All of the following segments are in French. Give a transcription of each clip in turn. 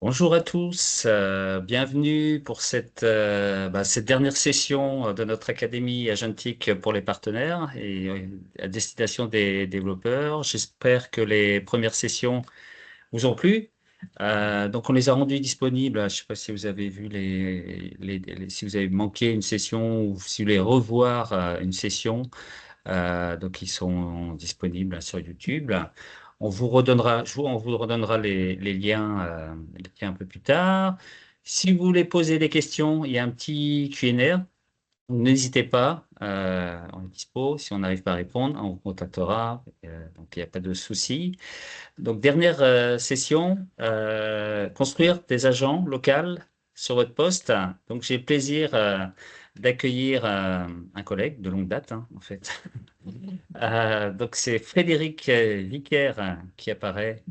Bonjour à tous, bienvenue pour cette dernière session de notre Académie Agentique pour les partenaires et à destination des développeurs. J'espère que les premières sessions vous ont plu. Donc on les a rendues disponibles. Je ne sais pas si vous avez vu si vous avez manqué une session ou si vous voulez revoir une session. Donc, ils sont disponibles sur YouTube. On vous redonnera les liens un peu plus tard. Si vous voulez poser des questions, il y a un petit Q&A. N'hésitez pas, on est dispo. Si on n'arrive pas à répondre, on vous contactera. Donc, il n'y a pas de souci. Donc, dernière session, construire des agents locaux sur votre poste. Donc, j'ai le plaisir d'accueillir un collègue de longue date, hein, en fait. Donc, c'est Frédéric Vicaire qui apparaît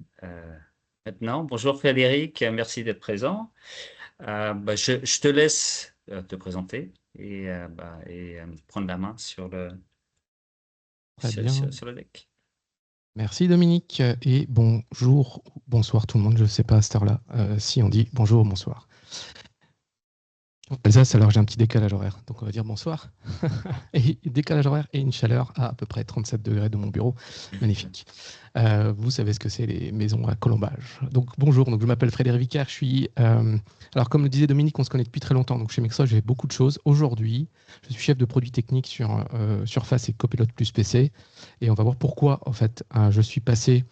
maintenant. Bonjour Frédéric, merci d'être présent. Je te laisse te présenter et prendre la main Très bien. sur le deck. Merci Dominique et bonjour, bonsoir tout le monde. Je ne sais pas à cette heure-là si on dit bonjour ou bonsoir. En Alsace, alors j'ai un petit décalage horaire, donc on va dire bonsoir. Et décalage horaire et une chaleur à peu près 37 degrés de mon bureau. Magnifique. Vous savez ce que c'est les maisons à colombage. Donc bonjour, donc je m'appelle Frédéric Vicaire. Alors comme le disait Dominique, on se connaît depuis très longtemps. Donc chez Microsoft, j'ai beaucoup de choses. Aujourd'hui, je suis chef de produit technique sur Surface et Copilot plus PC. Et on va voir pourquoi en fait je suis passé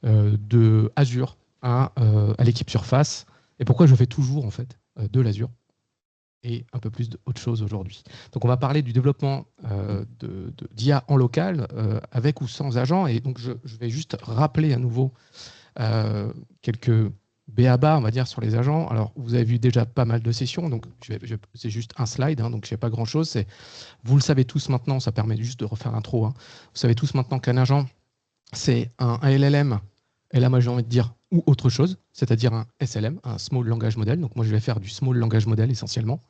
de Azure à l'équipe Surface et pourquoi je fais toujours en fait de l'Azure et un peu plus d'autres choses aujourd'hui. Donc on va parler du développement d'IA en local, avec ou sans agent. Et donc je vais juste rappeler à nouveau quelques b.a.-ba, on va dire, sur les agents. Alors vous avez vu déjà pas mal de sessions, donc c'est juste un slide, hein, donc je n'ai pas grand-chose. Vous le savez tous maintenant, ça permet juste de refaire l'intro. Hein. Vous savez tous maintenant qu'un agent, c'est un LLM, et là moi j'ai envie de dire ou autre chose, c'est-à-dire un SLM, un Small Language Model. Donc moi je vais faire du Small Language Model essentiellement.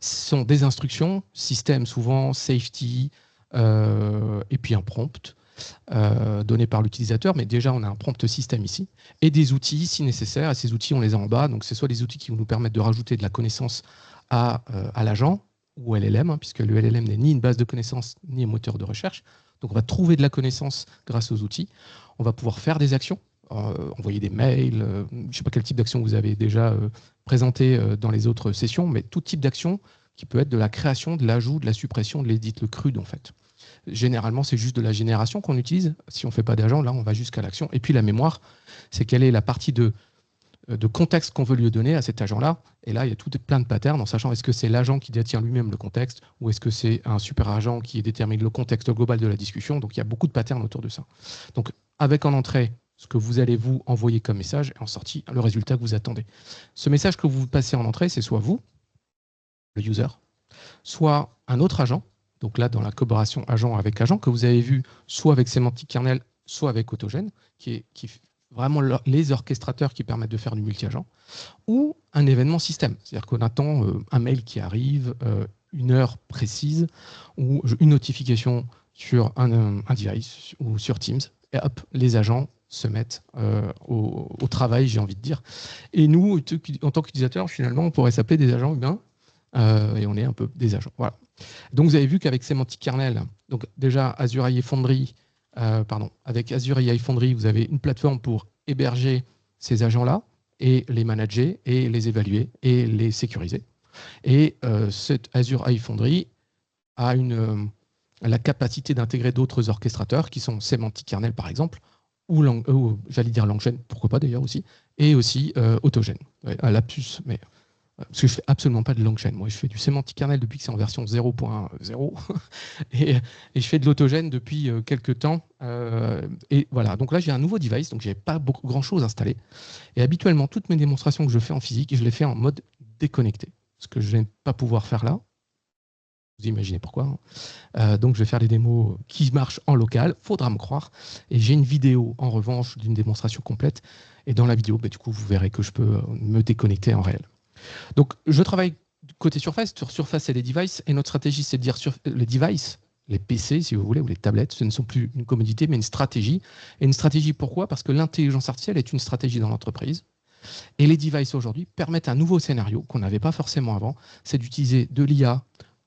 Ce sont des instructions, système souvent, safety, et puis un prompt donné par l'utilisateur. Mais déjà on a un prompt système ici, et des outils si nécessaire, et ces outils on les a en bas. Donc c'est soit des outils qui vont nous permettre de rajouter de la connaissance à l'agent, ou LLM, hein, puisque le LLM n'est ni une base de connaissances, ni un moteur de recherche. Donc on va trouver de la connaissance grâce aux outils. On va pouvoir faire des actions, envoyer des mails, je ne sais pas quel type d'action vous avez déjà présenté dans les autres sessions, mais tout type d'action qui peut être de la création, de l'ajout, de la suppression, de l'édit, le CRUD en fait. Généralement, c'est juste de la génération qu'on utilise. Si on ne fait pas d'agent, là, on va jusqu'à l'action. Et puis la mémoire, c'est quelle est la partie de contexte qu'on veut lui donner à cet agent-là. Et là, il y a plein de patterns en sachant est-ce que c'est l'agent qui détient lui-même le contexte ou est-ce que c'est un super agent qui détermine le contexte global de la discussion. Donc, il y a beaucoup de patterns autour de ça. Donc, avec en entrée ce que vous allez vous envoyer comme message et en sortie le résultat que vous attendez. Ce message que vous passez en entrée, c'est soit vous, le user, soit un autre agent. Donc là, dans la collaboration agent avec agent, que vous avez vu soit avec Semantic Kernel, soit avec Autogène, qui est vraiment les orchestrateurs qui permettent de faire du multi-agent, ou un événement système. C'est-à-dire qu'on attend un mail qui arrive, une heure précise, ou une notification sur un device ou sur Teams, et hop, les agents se mettent au travail, j'ai envie de dire. Et nous, en tant qu'utilisateurs, finalement, on pourrait s'appeler des agents humains, et on est un peu des agents. Voilà. Donc vous avez vu qu'avec Semantic Kernel, donc déjà Azure AI Foundry, avec Azure AI Foundry, vous avez une plateforme pour héberger ces agents-là et les manager et les évaluer et les sécuriser. Et cette Azure AI Foundry a la capacité d'intégrer d'autres orchestrateurs qui sont Semantic Kernel par exemple, ou j'allais dire Langchain, pourquoi pas d'ailleurs aussi, et aussi Autogène. Ouais, un lapsus, mais parce que je fais absolument pas de Langchain. Moi, je fais du Semantic Kernel depuis que c'est en version 0.0 et je fais de l'autogène depuis quelques temps. Et voilà, donc là, j'ai un nouveau device, donc j'ai pas grand chose installé. Et habituellement, toutes mes démonstrations que je fais en physique, je les fais en mode déconnecté. Ce que je ne vais pas pouvoir faire là. Vous imaginez pourquoi. Hein. Donc, je vais faire des démos qui marchent en local, faudra me croire. Et j'ai une vidéo, en revanche, d'une démonstration complète. Et dans la vidéo, du coup, vous verrez que je peux me déconnecter en réel. Donc, je travaille côté Surface. Sur Surface, c'est les devices. Et notre stratégie, c'est de dire sur les devices, les PC, si vous voulez, ou les tablettes, ce ne sont plus une commodité, mais une stratégie. Et une stratégie, pourquoi? Parce que l'intelligence artificielle est une stratégie dans l'entreprise. Et les devices aujourd'hui permettent un nouveau scénario qu'on n'avait pas forcément avant, c'est d'utiliser de l'IA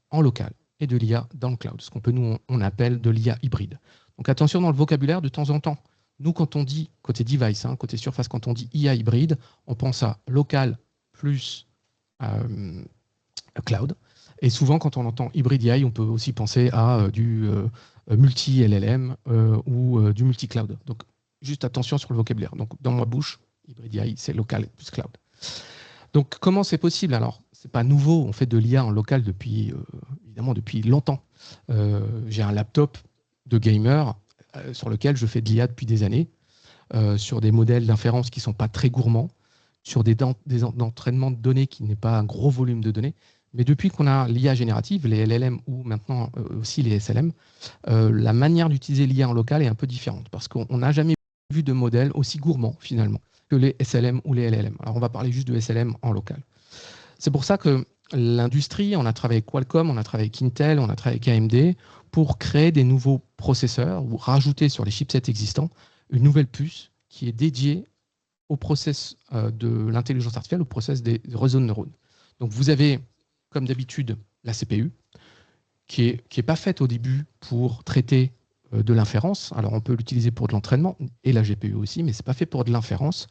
en local et de l'IA dans le cloud, ce qu'on peut nous on appelle de l'IA hybride. Donc attention dans le vocabulaire de temps en temps. Nous, quand on dit, côté device, côté surface, quand on dit IA hybride, on pense à local plus cloud. Et souvent, quand on entend hybride AI, on peut aussi penser à du multi-LLM ou du multi-cloud. Donc, juste attention sur le vocabulaire. Donc, dans ma bouche, hybride AI, c'est local plus cloud. Donc, comment c'est possible? Alors, c'est pas nouveau. On fait de l'IA en local depuis, évidemment, depuis longtemps. J'ai un laptop de gamer sur lequel je fais de l'IA depuis des années, sur des modèles d'inférence qui ne sont pas très gourmands, sur des entraînements de données qui n'est pas un gros volume de données. Mais depuis qu'on a l'IA générative, les LLM ou maintenant aussi les SLM, la manière d'utiliser l'IA en local est un peu différente parce qu'on n'a jamais vu de modèle aussi gourmand finalement que les SLM ou les LLM. Alors on va parler juste de SLM en local. C'est pour ça que l'industrie, on a travaillé avec Qualcomm, on a travaillé avec Intel, on a travaillé avec AMD pour créer des nouveaux processeurs ou rajouter sur les chipsets existants une nouvelle puce qui est dédiée au process de l'intelligence artificielle, au process des réseaux de neurones. Donc vous avez, comme d'habitude, la CPU, qui est pas faite au début pour traiter de l'inférence. Alors on peut l'utiliser pour de l'entraînement, et la GPU aussi, mais c'est pas fait pour de l'inférence.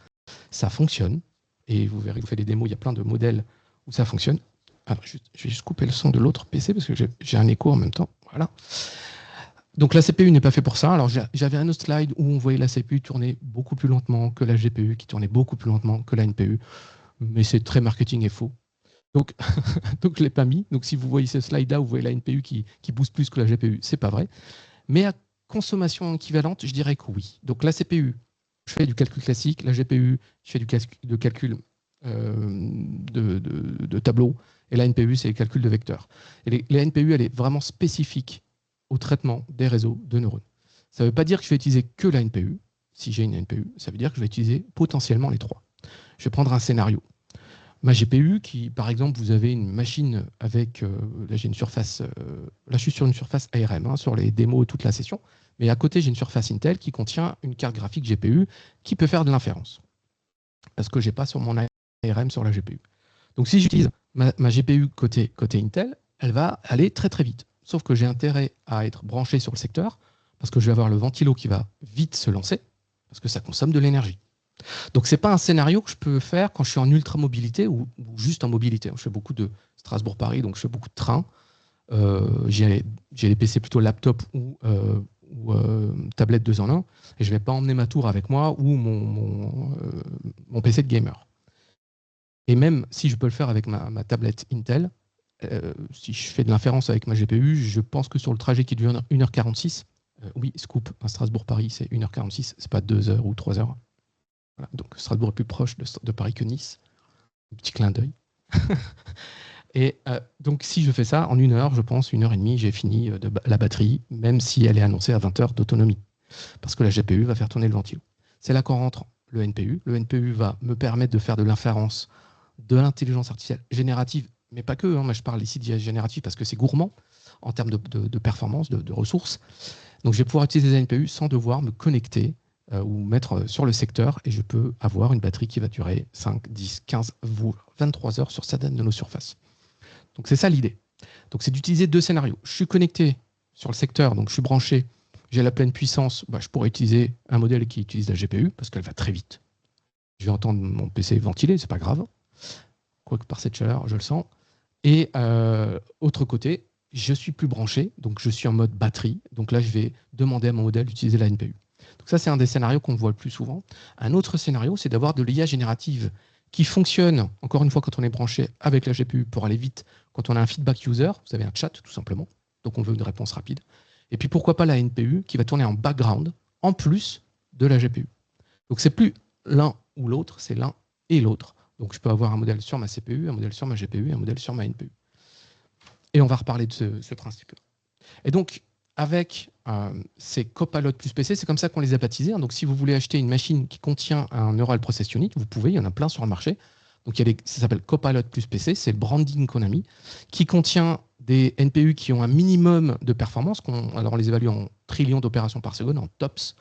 Ça fonctionne, et vous verrez, vous faites des démos, il y a plein de modèles où ça fonctionne. Alors je vais juste couper le son de l'autre PC, parce que j'ai un écho en même temps. Voilà. Donc la CPU n'est pas fait pour ça. Alors j'avais un autre slide où on voyait la CPU tourner beaucoup plus lentement que la GPU, qui tournait beaucoup plus lentement que la NPU, mais c'est très marketing et faux. Donc, donc je ne l'ai pas mis. Donc si vous voyez ce slide-là, vous voyez la NPU qui booste plus que la GPU, c'est pas vrai. Mais à consommation équivalente, je dirais que oui. Donc la CPU, je fais du calcul classique. La GPU, je fais du calcul de tableau. Et la NPU, c'est le calcul de vecteurs. Et la NPU, elle est vraiment spécifique au traitement des réseaux de neurones. Ça ne veut pas dire que je vais utiliser que la NPU. Si j'ai une NPU, ça veut dire que je vais utiliser potentiellement les trois. Je vais prendre un scénario. Ma GPU, qui, par exemple, vous avez une machine avec, là j'ai une surface, là je suis sur une surface ARM, sur les démos toute la session, mais à côté j'ai une surface Intel qui contient une carte graphique GPU qui peut faire de l'inférence, parce que je n'ai pas sur mon ARM sur la GPU. Donc si j'utilise ma GPU côté Intel, elle va aller très très vite, sauf que j'ai intérêt à être branché sur le secteur, parce que je vais avoir le ventilo qui va vite se lancer, parce que ça consomme de l'énergie. Donc, ce n'est pas un scénario que je peux faire quand je suis en ultra-mobilité ou juste en mobilité. Je fais beaucoup de Strasbourg-Paris, donc je fais beaucoup de trains. J'ai les PC plutôt laptop ou tablette 2 en 1, et je ne vais pas emmener ma tour avec moi ou mon PC de gamer. Et même si je peux le faire avec ma tablette Intel, si je fais de l'inférence avec ma GPU, je pense que sur le trajet qui dure 1h46, oui, scoop, à Strasbourg-Paris, c'est 1h46, c'est pas 2 heures ou 3 heures. Voilà, donc Strasbourg est plus proche de Paris que Nice. Un petit clin d'œil. Et donc si je fais ça, en 1 heure, je pense, 1h30, j'ai fini la batterie, même si elle est annoncée à 20 heures d'autonomie. Parce que la GPU va faire tourner le ventilo. C'est là qu'on rentre le NPU. Le NPU va me permettre de faire de l'inférence, de l'intelligence artificielle générative, mais pas que. Moi, je parle ici d'IA générative parce que c'est gourmand en termes de performance, de ressources. Donc je vais pouvoir utiliser des NPU sans devoir me connecter ou mettre sur le secteur, et je peux avoir une batterie qui va durer 5, 10, 15, voire 23 heures sur certaines de nos surfaces. Donc c'est ça l'idée. Donc c'est d'utiliser 2 scénarios. Je suis connecté sur le secteur, donc je suis branché, j'ai la pleine puissance, je pourrais utiliser un modèle qui utilise la GPU, parce qu'elle va très vite. Je vais entendre mon PC ventiler, c'est pas grave. Quoique par cette chaleur, je le sens. Et autre côté, je suis plus branché, donc je suis en mode batterie. Donc là, je vais demander à mon modèle d'utiliser la NPU. Donc ça, c'est un des scénarios qu'on voit le plus souvent. Un autre scénario, c'est d'avoir de l'IA générative qui fonctionne, encore une fois, quand on est branché avec la GPU pour aller vite, quand on a un feedback user, vous avez un chat tout simplement, donc on veut une réponse rapide. Et puis pourquoi pas la NPU qui va tourner en background, en plus de la GPU. Donc c'est plus l'un ou l'autre, c'est l'un et l'autre. Donc je peux avoir un modèle sur ma CPU, un modèle sur ma GPU et un modèle sur ma NPU. Et on va reparler de ce principe-là. Et donc, avec ces Copilot plus PC, c'est comme ça qu'on les a baptisés. Donc, si vous voulez acheter une machine qui contient un Neural Process Unit, vous pouvez, il y en a plein sur le marché. Donc ça s'appelle Copilot plus PC, c'est le branding qu'on a mis, qui contient des NPU qui ont un minimum de performance. Alors on les évalue en trillions d'opérations par seconde, en TOPS.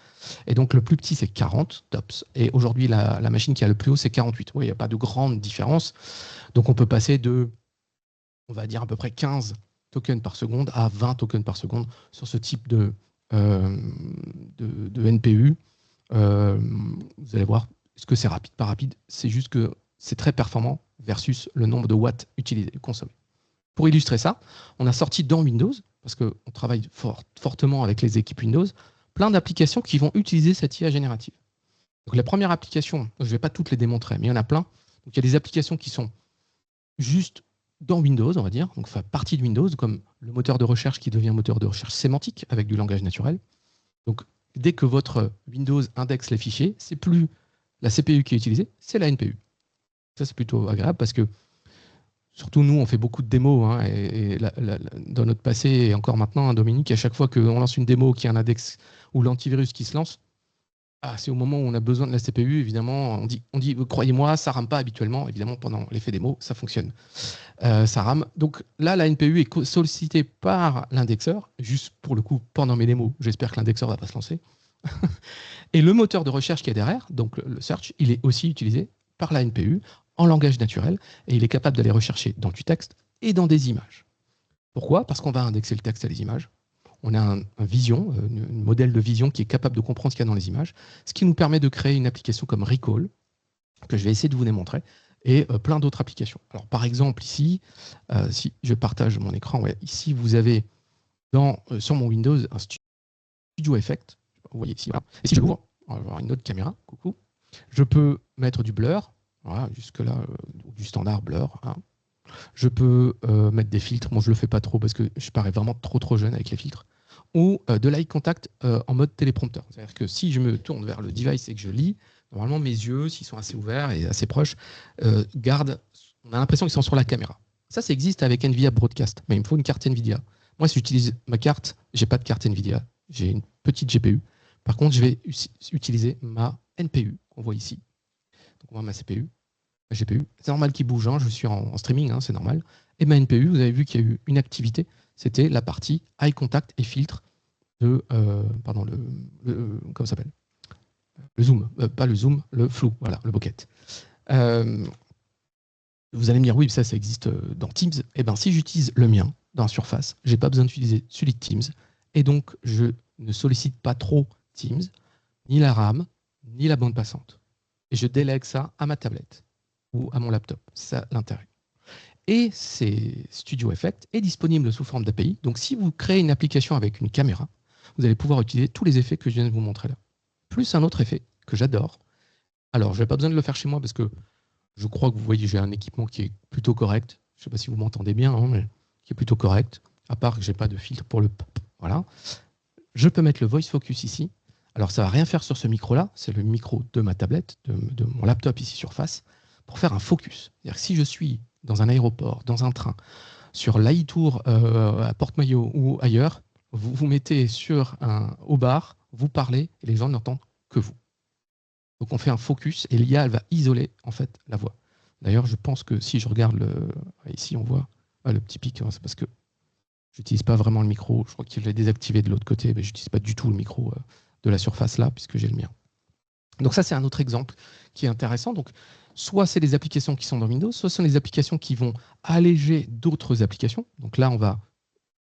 Et donc le plus petit, c'est 40 TOPS. Et aujourd'hui, la machine qui a le plus haut, c'est 48. Oui, il n'y a pas de grande différence. Donc on peut passer de, on va dire à peu près 15 tokens par seconde à 20 tokens par seconde sur ce type de NPU. Vous allez voir, est-ce que c'est rapide, pas rapide? C'est juste que c'est très performant versus le nombre de watts utilisés, consommés. Pour illustrer ça, on a sorti dans Windows, parce qu'on travaille fortement avec les équipes Windows, plein d'applications qui vont utiliser cette IA générative. Donc la première application, je ne vais pas toutes les démontrer, mais il y en a plein. Donc il y a des applications qui sont juste dans Windows, on va dire, donc enfin, partie de Windows, comme le moteur de recherche qui devient moteur de recherche sémantique avec du langage naturel. Donc dès que votre Windows indexe les fichiers, c'est plus la CPU qui est utilisée, c'est la NPU. Ça, c'est plutôt agréable parce que, surtout nous, on fait beaucoup de démos, hein, et dans notre passé et encore maintenant, hein, Dominique, à chaque fois qu'on lance une démo qui a un index ou l'antivirus qui se lance, c'est au moment où on a besoin de la CPU, évidemment, on dit croyez-moi, ça rame pas habituellement. Évidemment, pendant l'effet démo, ça fonctionne. Ça rame. Donc là, la NPU est sollicitée par l'indexeur, juste pour le coup, pendant mes démos, j'espère que l'indexeur ne va pas se lancer. Et le moteur de recherche qui est derrière, donc le search, il est aussi utilisé par la NPU en langage naturel, et il est capable d'aller rechercher dans du texte et dans des images. Pourquoi? Parce qu'on va indexer le texte et les images. On a un modèle de vision qui est capable de comprendre ce qu'il y a dans les images, ce qui nous permet de créer une application comme Recall, que je vais essayer de vous démontrer, et plein d'autres applications. Alors, par exemple, ici, si je partage mon écran, ici, vous avez sur mon Windows un Studio Effect. Vous voyez ici, voilà. Et si je l'ouvre, on va avoir une autre caméra, coucou. Je peux mettre du blur, voilà, jusque-là, du standard blur, hein. Je peux mettre des filtres. Moi, je ne le fais pas trop parce que je parais vraiment trop jeune avec les filtres. Ou de l'eye contact en mode téléprompteur. C'est-à-dire que si je me tourne vers le device et que je lis, normalement, mes yeux, s'ils sont assez ouverts et assez proches, gardent. On a l'impression qu'ils sont sur la caméra. Ça existe avec NVIDIA Broadcast. Mais il me faut une carte NVIDIA. Moi, si j'utilise ma carte, je n'ai pas de carte NVIDIA. J'ai une petite GPU. Par contre, je vais utiliser ma NPU qu'on voit ici. Donc, on voit ma CPU. GPU. C'est normal qu'il bouge, hein, je suis en streaming, hein, c'est normal. Et ma NPU, vous avez vu qu'il y a eu une activité, c'était la partie eye contact et filtre de, comment ça s'appelle? Le zoom, pas le zoom, le flou, voilà, le bokeh. Vous allez me dire, oui, ça existe dans Teams. Eh bien, si j'utilise le mien dans Surface, je n'ai pas besoin d'utiliser celui de Teams, et donc je ne sollicite pas trop Teams, ni la RAM, ni la bande passante. Et je délègue ça à ma tablette ou à mon laptop. C'est ça l'intérêt. Et Studio Effect est disponible sous forme d'API. Donc, si vous créez une application avec une caméra, vous allez pouvoir utiliser tous les effets que je viens de vous montrer là. Plus un autre effet que j'adore. Alors, je n'ai pas besoin de le faire chez moi parce que je crois que vous voyez, j'ai un équipement qui est plutôt correct. Je ne sais pas si vous m'entendez bien, hein, mais qui est plutôt correct. À part que je n'ai pas de filtre pour le... Voilà. Je peux mettre le Voice Focus ici. Alors, ça ne va rien faire sur ce micro-là. C'est le micro de ma tablette, de mon laptop ici Surface, pour faire un focus. C'est-à-dire que si je suis dans un aéroport, dans un train, sur l'Aïtour à Porte-Maillot ou ailleurs, vous vous mettez au bar, vous parlez et les gens n'entendent que vous. Donc on fait un focus et l'IA elle va isoler en fait la voix. D'ailleurs, je pense que si je regarde ici, on voit le petit pic, hein, c'est parce que je n'utilise pas vraiment le micro. Je crois qu'il est désactivé de l'autre côté, mais je n'utilise pas du tout le micro de la Surface là, puisque j'ai le mien. Donc ça, c'est un autre exemple qui est intéressant. Donc, soit c'est des applications qui sont dans Windows, soit ce sont des applications qui vont alléger d'autres applications. Donc là, on va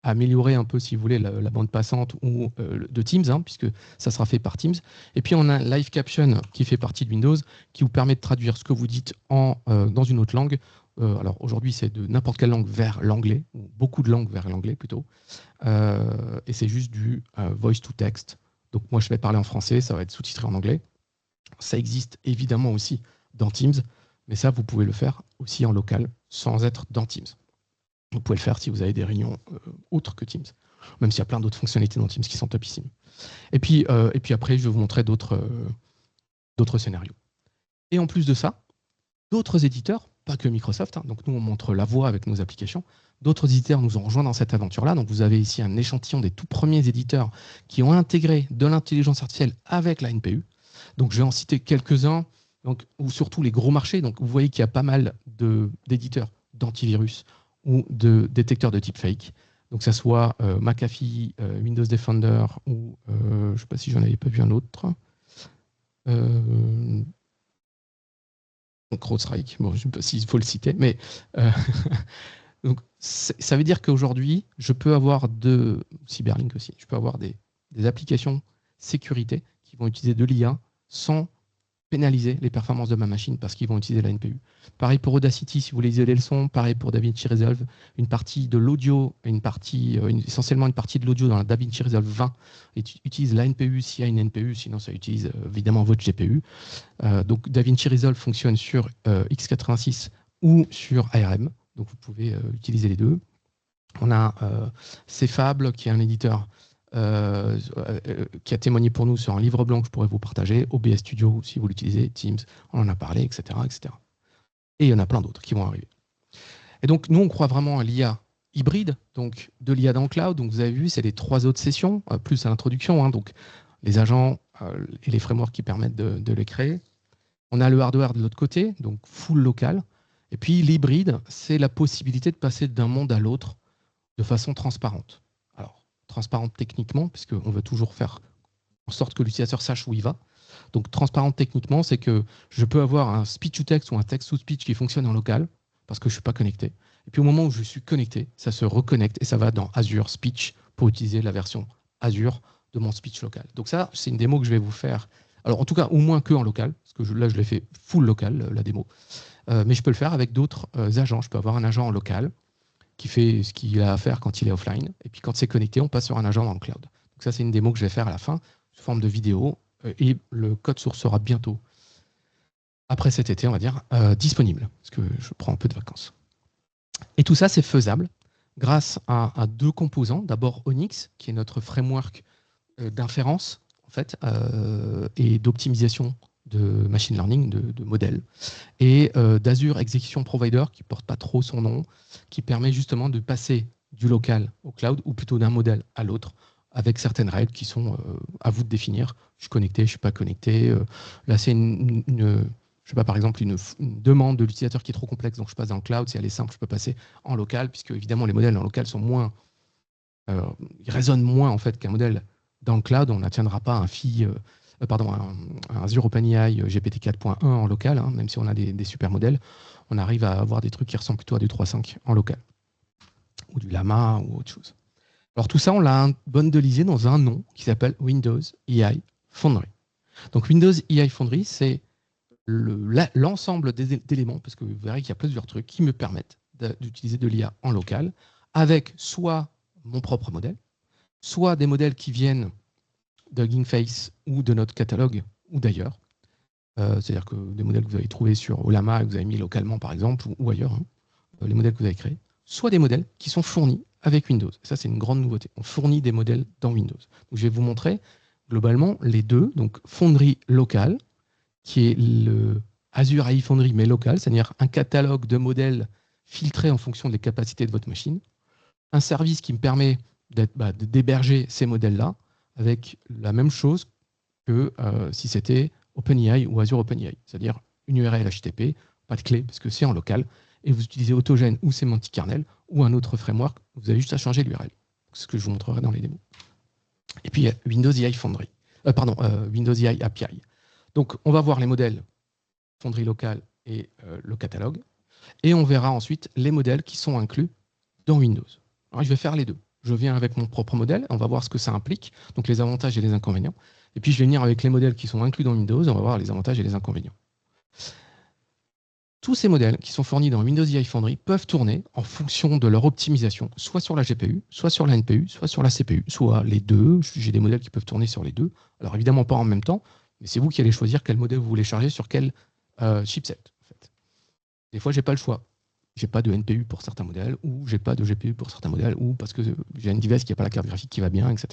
améliorer un peu, si vous voulez, la bande passante ou de Teams, hein, puisque ça sera fait par Teams. Et puis, on a Live Caption qui fait partie de Windows, qui vous permet de traduire ce que vous dites dans une autre langue. Alors aujourd'hui, c'est de n'importe quelle langue vers l'anglais, ou beaucoup de langues vers l'anglais plutôt. Et c'est juste du voice to text. Donc moi, je vais parler en français, ça va être sous-titré en anglais. Ça existe évidemment aussi dans Teams, mais ça, vous pouvez le faire aussi en local, sans être dans Teams. Vous pouvez le faire si vous avez des réunions autres que Teams, même s'il y a plein d'autres fonctionnalités dans Teams qui sont topissimes. Et puis après, je vais vous montrer d'autres scénarios. Et en plus de ça, d'autres éditeurs, pas que Microsoft, hein, donc nous, on montre la voix avec nos applications, d'autres éditeurs nous ont rejoints dans cette aventure-là. Donc vous avez ici un échantillon des tout premiers éditeurs qui ont intégré de l'intelligence artificielle avec la NPU. Donc je vais en citer quelques-uns. donc, ou surtout les gros marchés. Donc, vous voyez qu'il y a pas mal d'éditeurs d'antivirus ou de détecteurs de type fake. Donc, ça soit McAfee, Windows Defender ou je ne sais pas si j'en avais pas vu un autre. CrowdStrike, bon, je ne sais pas s'il faut le citer, mais donc, ça veut dire qu'aujourd'hui, je peux avoir Cyberlink aussi, je peux avoir des applications sécurité qui vont utiliser de l'IA sans pénaliser les performances de ma machine parce qu'ils vont utiliser la NPU. Pareil pour Audacity, si vous voulez isoler le son, pareil pour DaVinci Resolve, une partie de l'audio, essentiellement une partie de l'audio dans la DaVinci Resolve 20 utilise la NPU s'il y a une NPU, sinon ça utilise évidemment votre GPU. Donc DaVinci Resolve fonctionne sur x86 ou sur ARM, donc vous pouvez utiliser les deux. On a Cfable, qui est un éditeur qui a témoigné pour nous sur un livre blanc que je pourrais vous partager, OBS Studio, si vous l'utilisez, Teams, on en a parlé, etc., etc. Et il y en a plein d'autres qui vont arriver. Et donc, nous, on croit vraiment à l'IA hybride, donc de l'IA dans le cloud. Donc, vous avez vu, c'est les 3 autres sessions, plus à l'introduction, hein, donc les agents et les frameworks qui permettent de les créer. On a le hardware de l'autre côté, donc full local. Et puis, l'hybride, c'est la possibilité de passer d'un monde à l'autre de façon transparente. Alors, transparente techniquement, puisqu'on veut toujours faire en sorte que l'utilisateur sache où il va. Donc, transparente techniquement, c'est que je peux avoir un speech to text ou un text to speech qui fonctionne en local, parce que je ne suis pas connecté. Et puis, au moment où je suis connecté, ça se reconnecte et ça va dans Azure Speech pour utiliser la version Azure de mon speech local. Donc ça, c'est une démo que je vais vous faire. Alors, en tout cas, au moins que en local, parce que là, je l'ai fait full local, la démo. Mais je peux le faire avec d'autres agents. Je peux avoir un agent en local qui fait ce qu'il a à faire quand il est offline. Et puis quand c'est connecté, on passe sur un agent dans le cloud. Donc ça, c'est une démo que je vais faire à la fin, sous forme de vidéo. Et le code source sera bientôt, après cet été, on va dire, disponible, parce que je prends un peu de vacances. Et tout ça, c'est faisable grâce à 2 composants. D'abord, Onyx, qui est notre framework d'inférence, en fait, et d'optimisation de machine learning, de modèles, et d'Azure Execution Provider, qui ne porte pas trop son nom, qui permet justement de passer du local au cloud, ou plutôt d'un modèle à l'autre, avec certaines règles qui sont à vous de définir. Je suis connecté, je ne suis pas connecté. Là, c'est je sais pas, par exemple, une demande de l'utilisateur qui est trop complexe, donc je passe dans le cloud. Si elle est simple, je peux passer en local, puisque évidemment, les modèles en local sont moins... ils résonnent moins en fait qu'un modèle dans le cloud. On n'attiendra pas un Azure OpenAI GPT 4.1 en local, hein, même si on a des super modèles, on arrive à avoir des trucs qui ressemblent plutôt à du 3.5 en local, ou du Llama ou autre chose. Alors tout ça, on l'a bundleisé dans un nom qui s'appelle Windows AI Foundry. Donc Windows AI Foundry, c'est l'ensemble d'éléments, parce que vous verrez qu'il y a plusieurs trucs qui me permettent d'utiliser de l'IA en local, avec soit mon propre modèle, soit des modèles qui viennent de Hugging Face ou de notre catalogue ou d'ailleurs. C'est-à-dire que des modèles que vous avez trouvés sur Olama et que vous avez mis localement, par exemple, ou ailleurs, hein, les modèles que vous avez créés, soit des modèles qui sont fournis avec Windows. Ça, c'est une grande nouveauté. On fournit des modèles dans Windows. Donc, je vais vous montrer globalement les deux. Donc, Foundry local, qui est le Azure AI Foundry, mais local, c'est-à-dire un catalogue de modèles filtrés en fonction des capacités de votre machine. Un service qui me permet d'héberger ces modèles-là avec la même chose que si c'était OpenAI ou Azure OpenAI, c'est-à-dire une URL HTTP, pas de clé, parce que c'est en local, et vous utilisez Autogène ou Semantic Kernel ou un autre framework, vous avez juste à changer l'URL. C'est ce que je vous montrerai dans les démos. Et puis Windows AI Foundry, Windows AI API. Donc on va voir les modèles Foundry local et le catalogue, et on verra ensuite les modèles qui sont inclus dans Windows. Alors je vais faire les deux. Je viens avec mon propre modèle, on va voir ce que ça implique, donc les avantages et les inconvénients. Et puis je vais venir avec les modèles qui sont inclus dans Windows, on va voir les avantages et les inconvénients. Tous ces modèles qui sont fournis dans Windows AI Foundry peuvent tourner en fonction de leur optimisation, soit sur la GPU, soit sur la NPU, soit sur la CPU, soit les deux. J'ai des modèles qui peuvent tourner sur les deux. Alors évidemment pas en même temps, mais c'est vous qui allez choisir quel modèle vous voulez charger sur quel chipset. En fait. Des fois, je n'ai pas le choix. J'ai pas de NPU pour certains modèles, ou j'ai pas de GPU pour certains modèles, ou parce que j'ai une device qui n'a pas la carte graphique qui va bien, etc.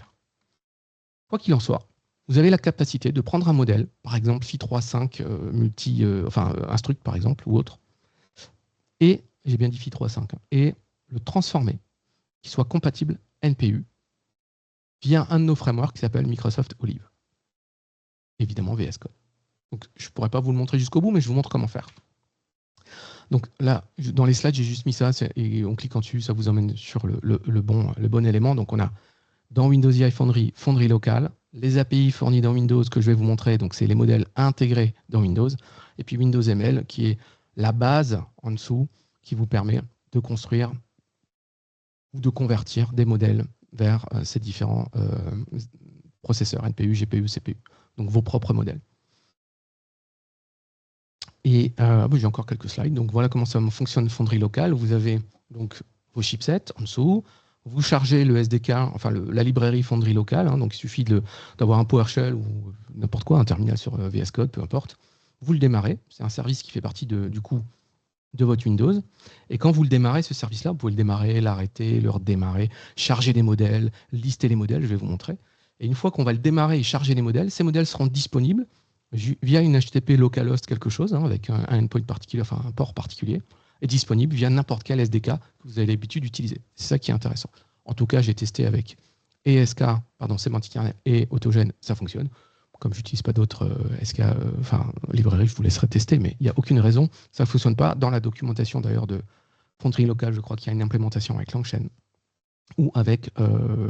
Quoi qu'il en soit, vous avez la capacité de prendre un modèle, par exemple Phi 3.5 Instruct par exemple, ou autre, et, j'ai bien dit Phi 3.5, et le transformer, qu'il soit compatible NPU, via un de nos frameworks qui s'appelle Microsoft Olive. Évidemment VS Code. Donc, je ne pourrais pas vous le montrer jusqu'au bout, mais je vous montre comment faire. Donc là, dans les slides, j'ai juste mis ça, et en cliquant dessus, ça vous emmène sur le bon élément. Donc on a dans Windows EI Foundry, Foundry local, les API fournis dans Windows que je vais vous montrer, donc c'est les modèles intégrés dans Windows, et puis Windows ML qui est la base en dessous qui vous permet de construire ou de convertir des modèles vers ces différents processeurs NPU, GPU, CPU, donc vos propres modèles. Et j'ai encore quelques slides. Donc voilà comment ça fonctionne Foundry local. Vous avez donc vos chipsets en dessous. Vous chargez le SDK, enfin la librairie Foundry local. Donc il suffit d'avoir un PowerShell ou n'importe quoi, un terminal sur VS Code, peu importe. Vous le démarrez. C'est un service qui fait partie du coup de votre Windows. Et quand vous le démarrez, ce service-là, vous pouvez le démarrer, l'arrêter, le redémarrer, charger des modèles, lister les modèles, je vais vous montrer. Et une fois qu'on va le démarrer et charger les modèles, ces modèles seront disponibles via une HTTP localhost quelque chose, avec un endpoint particulier, enfin un port particulier, est disponible via n'importe quel SDK que vous avez l'habitude d'utiliser. C'est ça qui est intéressant. En tout cas, j'ai testé avec ESK, Semantic Kernel et Autogène, ça fonctionne. Comme je n'utilise pas d'autres SK, librairies, je vous laisserai tester, mais il n'y a aucune raison, ça ne fonctionne pas. Dans la documentation d'ailleurs de Foundry Local, je crois qu'il y a une implémentation avec Langchain ou avec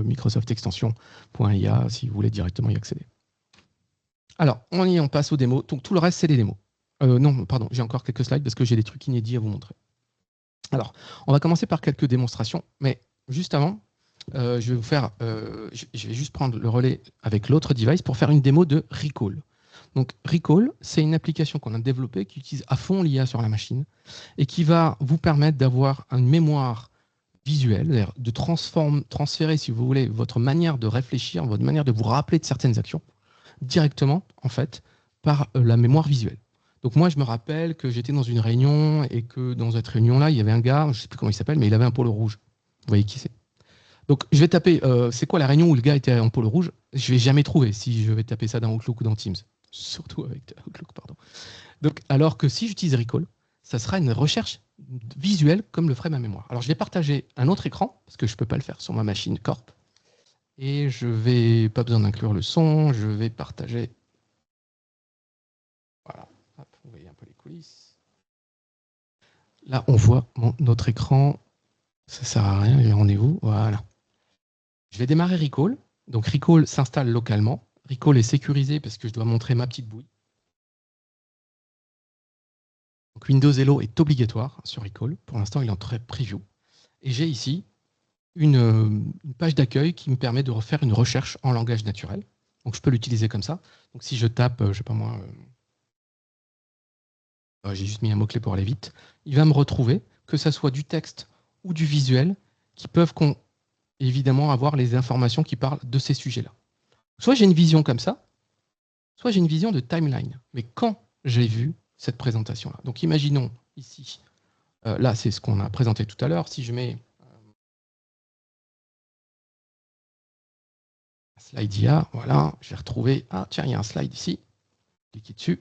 Microsoft Extension.ia si vous voulez directement y accéder. Alors, on passe aux démos. Donc, tout le reste, c'est des démos. Non, pardon, j'ai encore quelques slides parce que j'ai des trucs inédits à vous montrer. Alors, on va commencer par quelques démonstrations, mais juste avant, je vais juste prendre le relais avec l'autre device pour faire une démo de Recall. Donc, Recall, c'est une application qu'on a développée qui utilise à fond l'IA sur la machine et qui va vous permettre d'avoir une mémoire visuelle, de transférer, si vous voulez, votre manière de réfléchir, votre manière de vous rappeler de certaines actions directement, en fait, par la mémoire visuelle. Donc moi, je me rappelle que j'étais dans une réunion et que dans cette réunion-là, il y avait un gars, je ne sais plus comment il s'appelle, mais il avait un polo rouge. Vous voyez qui c'est? Donc je vais taper, c'est quoi la réunion où le gars était en polo rouge? Je ne vais jamais trouver si je vais taper ça dans Outlook ou dans Teams. Surtout avec Outlook, pardon. Donc, alors que si j'utilise Recall, ça sera une recherche visuelle comme le ferait ma mémoire. Alors je vais partager un autre écran, parce que je ne peux pas le faire sur ma machine Corp. Et je vais, pas besoin d'inclure le son, je vais partager. Voilà, hop, vous voyez un peu les coulisses. Là, on voit notre écran. Ça ne sert à rien, il en est où? Voilà. Je vais démarrer Recall. Donc Recall s'installe localement. Recall est sécurisé parce que je dois montrer ma petite bouille. Donc Windows Hello est obligatoire sur Recall. Pour l'instant, il est en très preview. Et j'ai ici une page d'accueil qui me permet de refaire une recherche en langage naturel. Donc je peux l'utiliser comme ça. Donc si je tape, je sais pas moi, j'ai juste mis un mot-clé pour aller vite, il va me retrouver, que ce soit du texte ou du visuel, qui peuvent évidemment avoir les informations qui parlent de ces sujets-là. Soit j'ai une vision comme ça, soit j'ai une vision de timeline. Mais quand j'ai vu cette présentation-là? Donc imaginons ici, là c'est ce qu'on a présenté tout à l'heure, si je mets un slide IA, voilà, je vais retrouver, ah tiens, il y a un slide ici, cliquez dessus.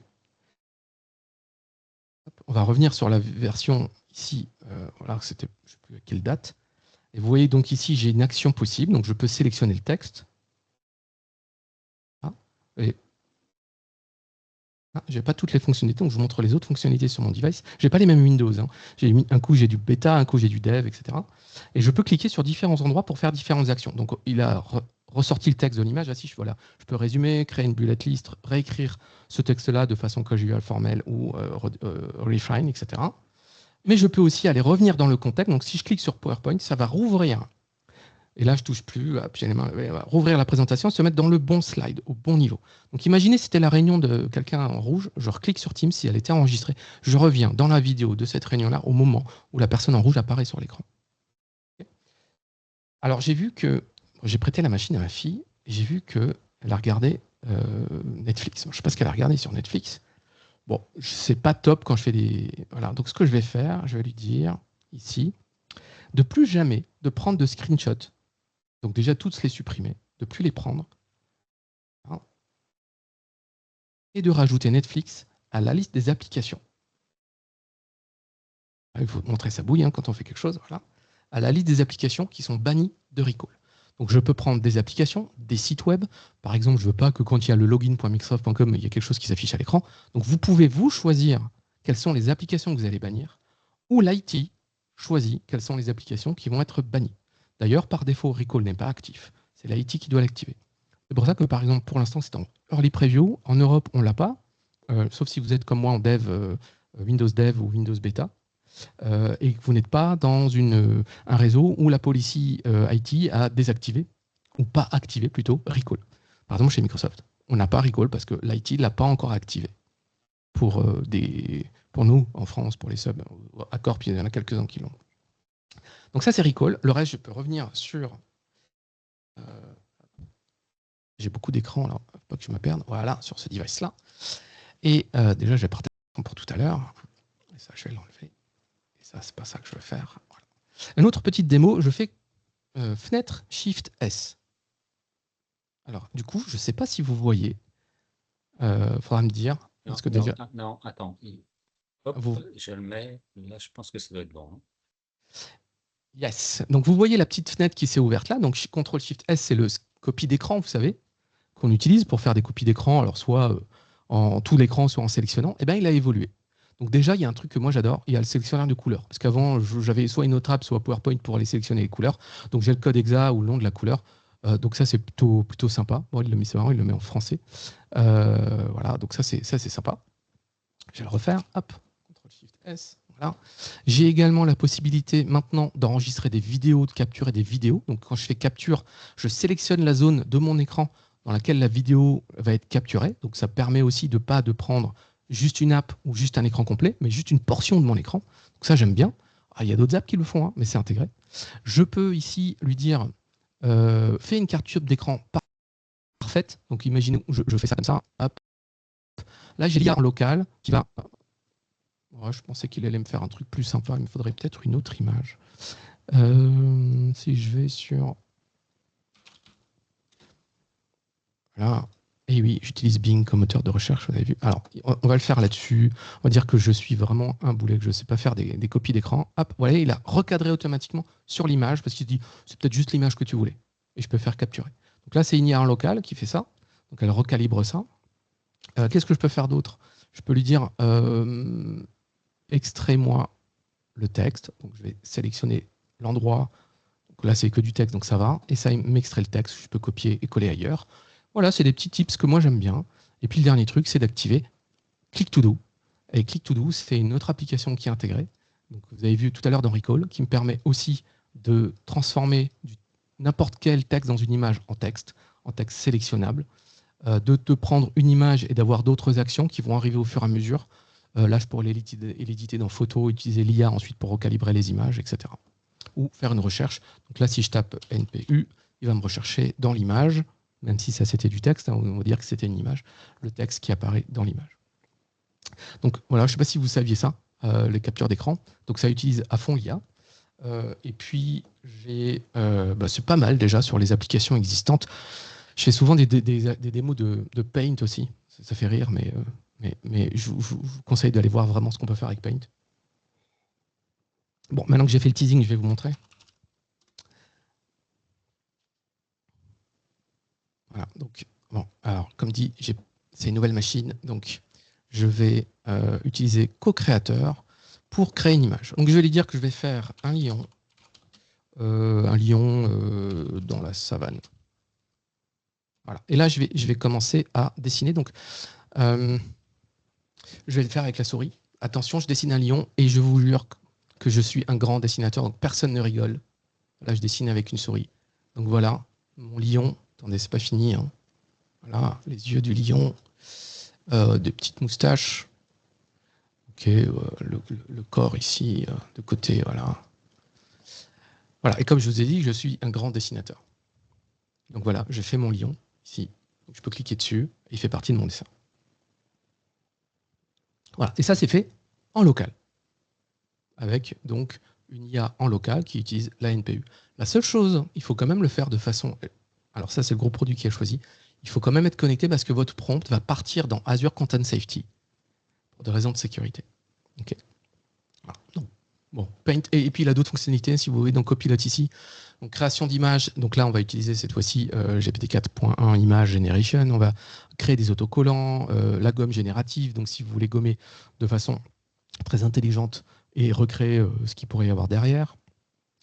Hop, on va revenir sur la version ici, voilà, c'était, je ne sais plus à quelle date. Et vous voyez donc ici, j'ai une action possible, donc je peux sélectionner le texte. Ah, et je n'ai pas toutes les fonctionnalités, donc je vous montre les autres fonctionnalités sur mon device. Je n'ai pas les mêmes Windows. Un coup, j'ai du bêta, un coup, j'ai du dev, etc. Et je peux cliquer sur différents endroits pour faire différentes actions. Donc, il a ressorti le texte de l'image. Voilà. Je peux résumer, créer une bullet list, réécrire ce texte-là de façon casual, formelle ou refine, etc. Mais je peux aussi aller revenir dans le contexte. Donc, si je clique sur PowerPoint, ça va rouvrir. Et là, je ne touche plus, rouvrir la présentation, se mettre dans le bon slide, au bon niveau. Donc imaginez si c'était la réunion de quelqu'un en rouge, je reclique sur Teams, si elle était enregistrée, je reviens dans la vidéo de cette réunion-là au moment où la personne en rouge apparaît sur l'écran. Alors j'ai vu que, j'ai prêté la machine à ma fille, et j'ai vu qu'elle a regardé Netflix. Je ne sais pas ce qu'elle a regardé sur Netflix. Bon, c'est pas top quand je fais des... Voilà, donc ce que je vais faire, je vais lui dire, ici, de plus jamais de prendre de screenshots. Donc déjà, toutes les supprimer, de ne plus les prendre. Hein, et de rajouter Netflix à la liste des applications. Il faut montrer sa bouille quand on fait quelque chose. Voilà. À la liste des applications qui sont bannies de Recall. Donc je peux prendre des applications, des sites web. Par exemple, je ne veux pas que quand il y a le login.microsoft.com, il y a quelque chose qui s'affiche à l'écran. Donc vous pouvez vous choisir quelles sont les applications que vous allez bannir, ou l'IT choisit quelles sont les applications qui vont être bannies. D'ailleurs, par défaut, Recall n'est pas actif. C'est l'IT qui doit l'activer. C'est pour ça que, par exemple, pour l'instant, c'est en Early Preview. En Europe, on ne l'a pas, sauf si vous êtes comme moi en dev, Windows Dev ou Windows Beta, et que vous n'êtes pas dans un réseau où la policy IT a désactivé, ou pas activé plutôt, Recall. Par exemple, chez Microsoft, on n'a pas Recall parce que l'IT ne l'a pas encore activé. Pour nous, en France, pour les subs, à Corp, il y en a quelques-uns qui l'ont. Donc ça, c'est Recall. Le reste, je peux revenir sur... j'ai beaucoup d'écrans, là, pas que je me perde. Voilà, sur ce device-là. Et déjà, je vais partager pour tout à l'heure. Et ça, je vais l'enlever. Et ça, c'est pas ça que je veux faire. Voilà. Une autre petite démo, je fais fenêtre Shift S. Alors, du coup, je ne sais pas si vous voyez. Il faudra me dire. Non, Parce que déjà, non, attends. Hop, vous... je le mets. Là, je pense que ça doit être bon. Yes. Donc, vous voyez la petite fenêtre qui s'est ouverte là. Donc, CTRL Shift S, c'est le copie d'écran, vous savez, qu'on utilise pour faire des copies d'écran, alors soit en tout l'écran, soit en sélectionnant. Eh bien, il a évolué. Donc déjà, il y a un truc que moi j'adore, il y a le sélectionneur de couleurs. Parce qu'avant, j'avais soit InnoTrap, soit PowerPoint pour aller sélectionner les couleurs. Donc j'ai le code exa ou le nom de la couleur. Donc ça, c'est plutôt sympa. Bon, il le met, c'est marrant, il le met en français. Voilà, donc ça, c'est sympa. Je vais le refaire. Hop, CTRL-SHIFT-S. Voilà. J'ai également la possibilité maintenant d'enregistrer des vidéos, de capturer des vidéos. Donc quand je fais capture, je sélectionne la zone de mon écran dans laquelle la vidéo va être capturée. Donc ça permet aussi de pas de prendre juste une app ou juste un écran complet, mais juste une portion de mon écran. Donc ça, j'aime bien. Ah, il y a d'autres apps qui le font, hein, mais c'est intégré. Je peux ici lui dire, fais une capture d'écran parfaite. Donc imaginez, je fais ça comme ça. Hop. Là, j'ai l'IA en local qui va... Ouais, je pensais qu'il allait me faire un truc plus sympa. Il me faudrait peut-être une autre image. Si je vais sur... Là. Et oui, j'utilise Bing comme moteur de recherche, vous avez vu. Alors, on va le faire là-dessus. On va dire que je suis vraiment un boulet, que je ne sais pas faire des copies d'écran. Hop, voilà, il a recadré automatiquement sur l'image parce qu'il se dit, c'est peut-être juste l'image que tu voulais. Et je peux faire capturer. Donc là, c'est une IA en local qui fait ça. Donc elle recalibre ça. Qu'est-ce que je peux faire d'autre? Je peux lui dire, extrais-moi le texte. Donc je vais sélectionner l'endroit. Donc là, c'est que du texte, donc ça va. Et ça, il m'extrait le texte. Je peux copier et coller ailleurs. Voilà, c'est des petits tips que moi j'aime bien. Et puis le dernier truc, c'est d'activer Click to Do. Et Click to Do, c'est une autre application qui est intégrée. Donc, vous avez vu tout à l'heure dans Recall, qui me permet aussi de transformer n'importe quel texte dans une image en texte sélectionnable, de prendre une image et d'avoir d'autres actions qui vont arriver au fur et à mesure. Là, je pourrais l'éditer dans Photo, utiliser l'IA ensuite pour recalibrer les images, etc. Ou faire une recherche. Donc là, si je tape NPU, il va me rechercher dans l'image, même si ça c'était du texte, hein, on va dire que c'était une image, le texte qui apparaît dans l'image. Donc voilà, je ne sais pas si vous saviez ça, les captures d'écran. Donc ça utilise à fond l'IA. Et puis, c'est pas mal déjà sur les applications existantes. Je fais souvent des démos de Paint aussi. Ça fait rire, mais je vous conseille d'aller voir vraiment ce qu'on peut faire avec Paint. Bon, maintenant que j'ai fait le teasing, je vais vous montrer. Voilà, donc, bon, alors, comme dit, c'est une nouvelle machine, donc je vais utiliser Co-Creator pour créer une image. Donc, je vais lui dire que je vais faire un lion dans la savane. Voilà. Et là, je vais commencer à dessiner. Donc, je vais le faire avec la souris. Attention, je dessine un lion et je vous jure que je suis un grand dessinateur, donc personne ne rigole. Là, je dessine avec une souris. Donc voilà, mon lion. Attendez, c'est pas fini, hein. Voilà, les yeux du lion, des petites moustaches. Ok, le corps ici, de côté, voilà. Voilà, et comme je vous ai dit, je suis un grand dessinateur. Donc voilà, j'ai fait mon lion, ici. Donc, je peux cliquer dessus, et il fait partie de mon dessin. Voilà, et ça c'est fait en local. Avec donc une IA en local qui utilise la NPU. La seule chose, il faut quand même le faire de façon... Alors ça, c'est le gros produit qui a choisi. Il faut quand même être connecté parce que votre prompt va partir dans Azure Content Safety pour des raisons de sécurité. Ok. Voilà. Donc, bon, Paint, et puis il a d'autres fonctionnalités. Si vous voyez dans Copilot ici, Donc, création d'images. Donc là, on va utiliser cette fois-ci GPT-4.1 Image Generation. On va créer des autocollants, la gomme générative. Donc, si vous voulez gommer de façon très intelligente et recréer ce qu'il pourrait y avoir derrière.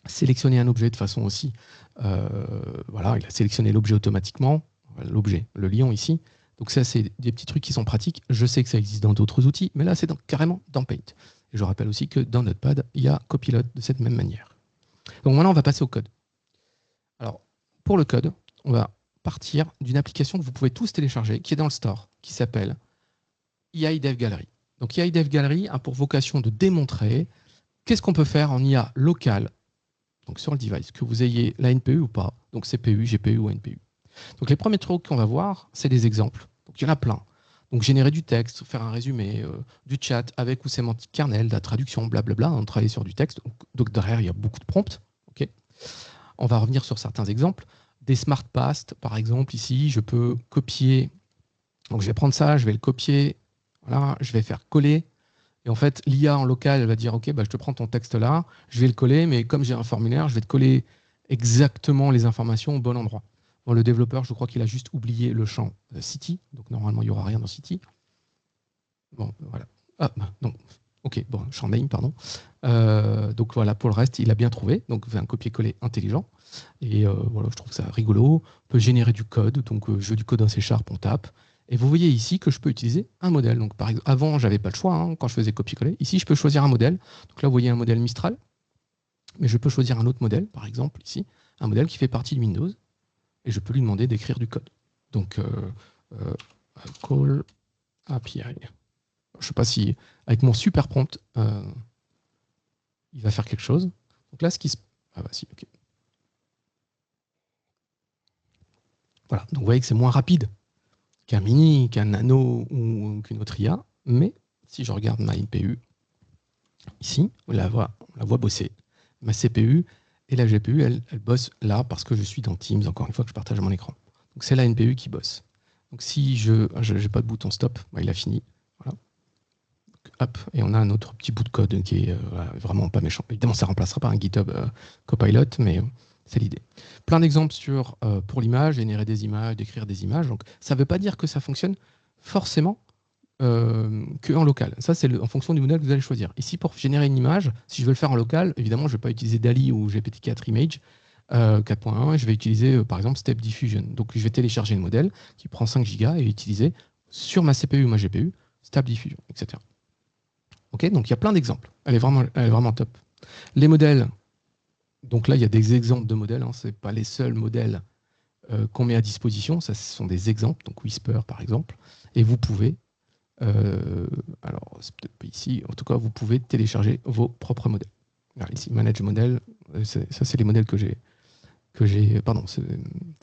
Sélectionner un objet de façon aussi. Voilà, il a sélectionné l'objet automatiquement. L'objet, le lion ici. Donc ça, c'est des petits trucs qui sont pratiques. Je sais que ça existe dans d'autres outils, mais là, c'est carrément dans Paint. Et je rappelle aussi que dans Notepad, il y a Copilot de cette même manière. Donc maintenant, on va passer au code. Alors, pour le code, on va partir d'une application que vous pouvez tous télécharger, qui est dans le store, qui s'appelle AI Dev Gallery. Donc AI Dev Gallery a pour vocation de démontrer qu'est-ce qu'on peut faire en IA local, donc sur le device, que vous ayez la NPU ou pas, donc CPU, GPU ou NPU. Donc les premiers trucs qu'on va voir, c'est des exemples. Donc il y en a plein. Donc générer du texte, faire un résumé, du chat avec ou sémantique kernel, de la traduction, blablabla, on travaille sur du texte. Donc derrière, il y a beaucoup de prompts. Okay. On va revenir sur certains exemples. Des smart past, par exemple, ici, je peux copier. Donc je vais prendre ça, je vais le copier, voilà, je vais faire coller. Et en fait, l'IA en local, elle va dire, OK, bah, je te prends ton texte là, je vais le coller, mais comme j'ai un formulaire, je vais te coller exactement les informations au bon endroit. Bon, le développeur, je crois qu'il a juste oublié le champ City, donc normalement, il n'y aura rien dans City. Bon, voilà. Ah, donc, OK, bon, champ name, pardon. Donc voilà, pour le reste, il a bien trouvé. Donc, un copier-coller intelligent. Et voilà, je trouve ça rigolo. On peut générer du code. Donc, je veux du code en C#, on tape. Et vous voyez ici que je peux utiliser un modèle. Donc, par exemple, avant, je n'avais pas le choix hein, quand je faisais copier-coller. Ici, je peux choisir un modèle. Donc là, vous voyez un modèle Mistral. Mais je peux choisir un autre modèle, par exemple, ici, un modèle qui fait partie de Windows. Et je peux lui demander d'écrire du code. Donc, call API. Je ne sais pas si, avec mon super prompt, il va faire quelque chose. Donc là, ce qui se... Ah bah si, ok. Voilà, donc vous voyez que c'est moins rapide qu'un mini, qu'un nano ou qu'une autre IA. Mais si je regarde ma NPU, ici, on la voit bosser. Ma CPU et la GPU, elle bosse là parce que je suis dans Teams, encore une fois que je partage mon écran. Donc c'est la NPU qui bosse. Donc si je n'ai pas de bouton stop, bah, il a fini. Voilà. Donc, hop, et on a un autre petit bout de code qui est vraiment pas méchant. Évidemment, ça ne remplacera pas un GitHub Copilot, mais c'est l'idée. Plein d'exemples sur, pour l'image, générer des images, décrire des images. Donc ça ne veut pas dire que ça fonctionne forcément qu'en local. Ça, c'est en fonction du modèle que vous allez choisir. Ici, pour générer une image, si je veux le faire en local, évidemment, je ne vais pas utiliser DALI ou GPT-4 Image 4.1, je vais utiliser, par exemple, Step Diffusion. Donc, je vais télécharger le modèle qui prend 5 Go et utiliser sur ma CPU ou ma GPU, Step Diffusion, etc. OK, donc, il y a plein d'exemples. Elle est vraiment top. Les modèles, donc là, il y a des exemples de modèles. Hein, ce n'est pas les seuls modèles qu'on met à disposition. Ça, ce sont des exemples, donc Whisper, par exemple. Et vous pouvez alors, c'est peut-être pas ici. En tout cas, vous pouvez télécharger vos propres modèles. Alors, ici, Manage Model. Ça, c'est les modèles que j'ai. Pardon, c'est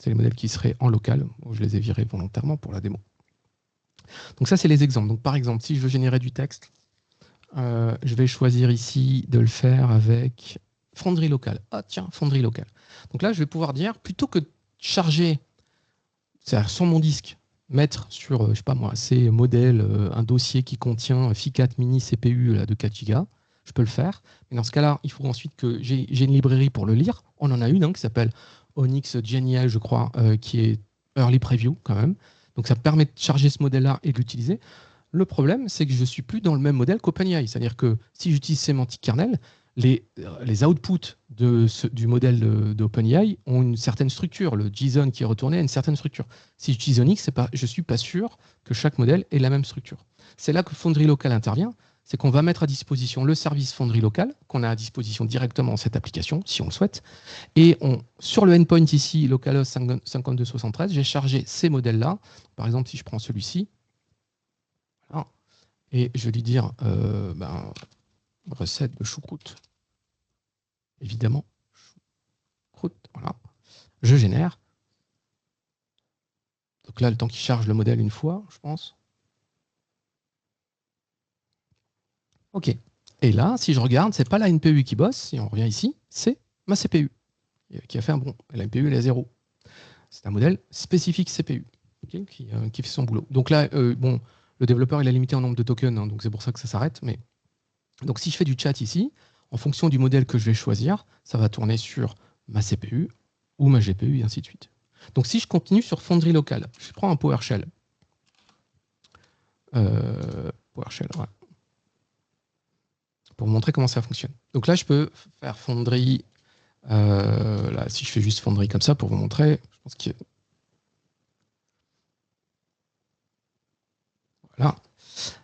les modèles qui seraient en local. Je les ai virés volontairement pour la démo. Donc ça, c'est les exemples. Donc par exemple, si je veux générer du texte, je vais choisir ici de le faire avec Fonderie locale. Ah tiens, Fonderie locale. Donc là, je vais pouvoir dire, plutôt que de charger sur mon disque, mettre sur, je sais pas moi, ces modèles, un dossier qui contient FI4 mini CPU là, de 4 Go, je peux le faire. Mais dans ce cas-là, il faut ensuite que j'ai une librairie pour le lire. On en a une hein, qui s'appelle Onyx Genial, je crois, qui est Early Preview quand même. Donc ça permet de charger ce modèle-là et de l'utiliser. Le problème, c'est que je ne suis plus dans le même modèle qu'OpenAI. C'est-à-dire que si j'utilise Semantic Kernel, les outputs du modèle d'OpenAI ont une certaine structure. Le JSON qui est retourné a une certaine structure. Si j'utilise Onyx, je ne suis pas sûr que chaque modèle ait la même structure. C'est là que Foundry Local intervient. C'est qu'on va mettre à disposition le service Foundry Local, qu'on a à disposition directement dans cette application, si on le souhaite. Et sur le endpoint ici, localhost 5273, j'ai chargé ces modèles-là. Par exemple, si je prends celui-ci, voilà, et je vais lui dire recette de choucroute. Évidemment, choucroute, voilà. Je génère. Donc là, le temps qu'il charge le modèle une fois, je pense. OK. Et là, si je regarde, ce n'est pas la NPU qui bosse, si on revient ici, c'est ma CPU qui a fait un bond. La NPU, elle est à 0. C'est un modèle spécifique CPU okay, qui fait son boulot. Donc là, bon, le développeur, il a limité en nombre de tokens, hein, donc c'est pour ça que ça s'arrête. Mais donc si je fais du chat ici, en fonction du modèle que je vais choisir, ça va tourner sur ma CPU ou ma GPU, et ainsi de suite. Donc si je continue sur Foundry local, je prends un PowerShell. PowerShell, voilà. Pour vous montrer comment ça fonctionne. Donc là, je peux faire Foundry. Là, si je fais juste Foundry comme ça pour vous montrer, je pense que voilà.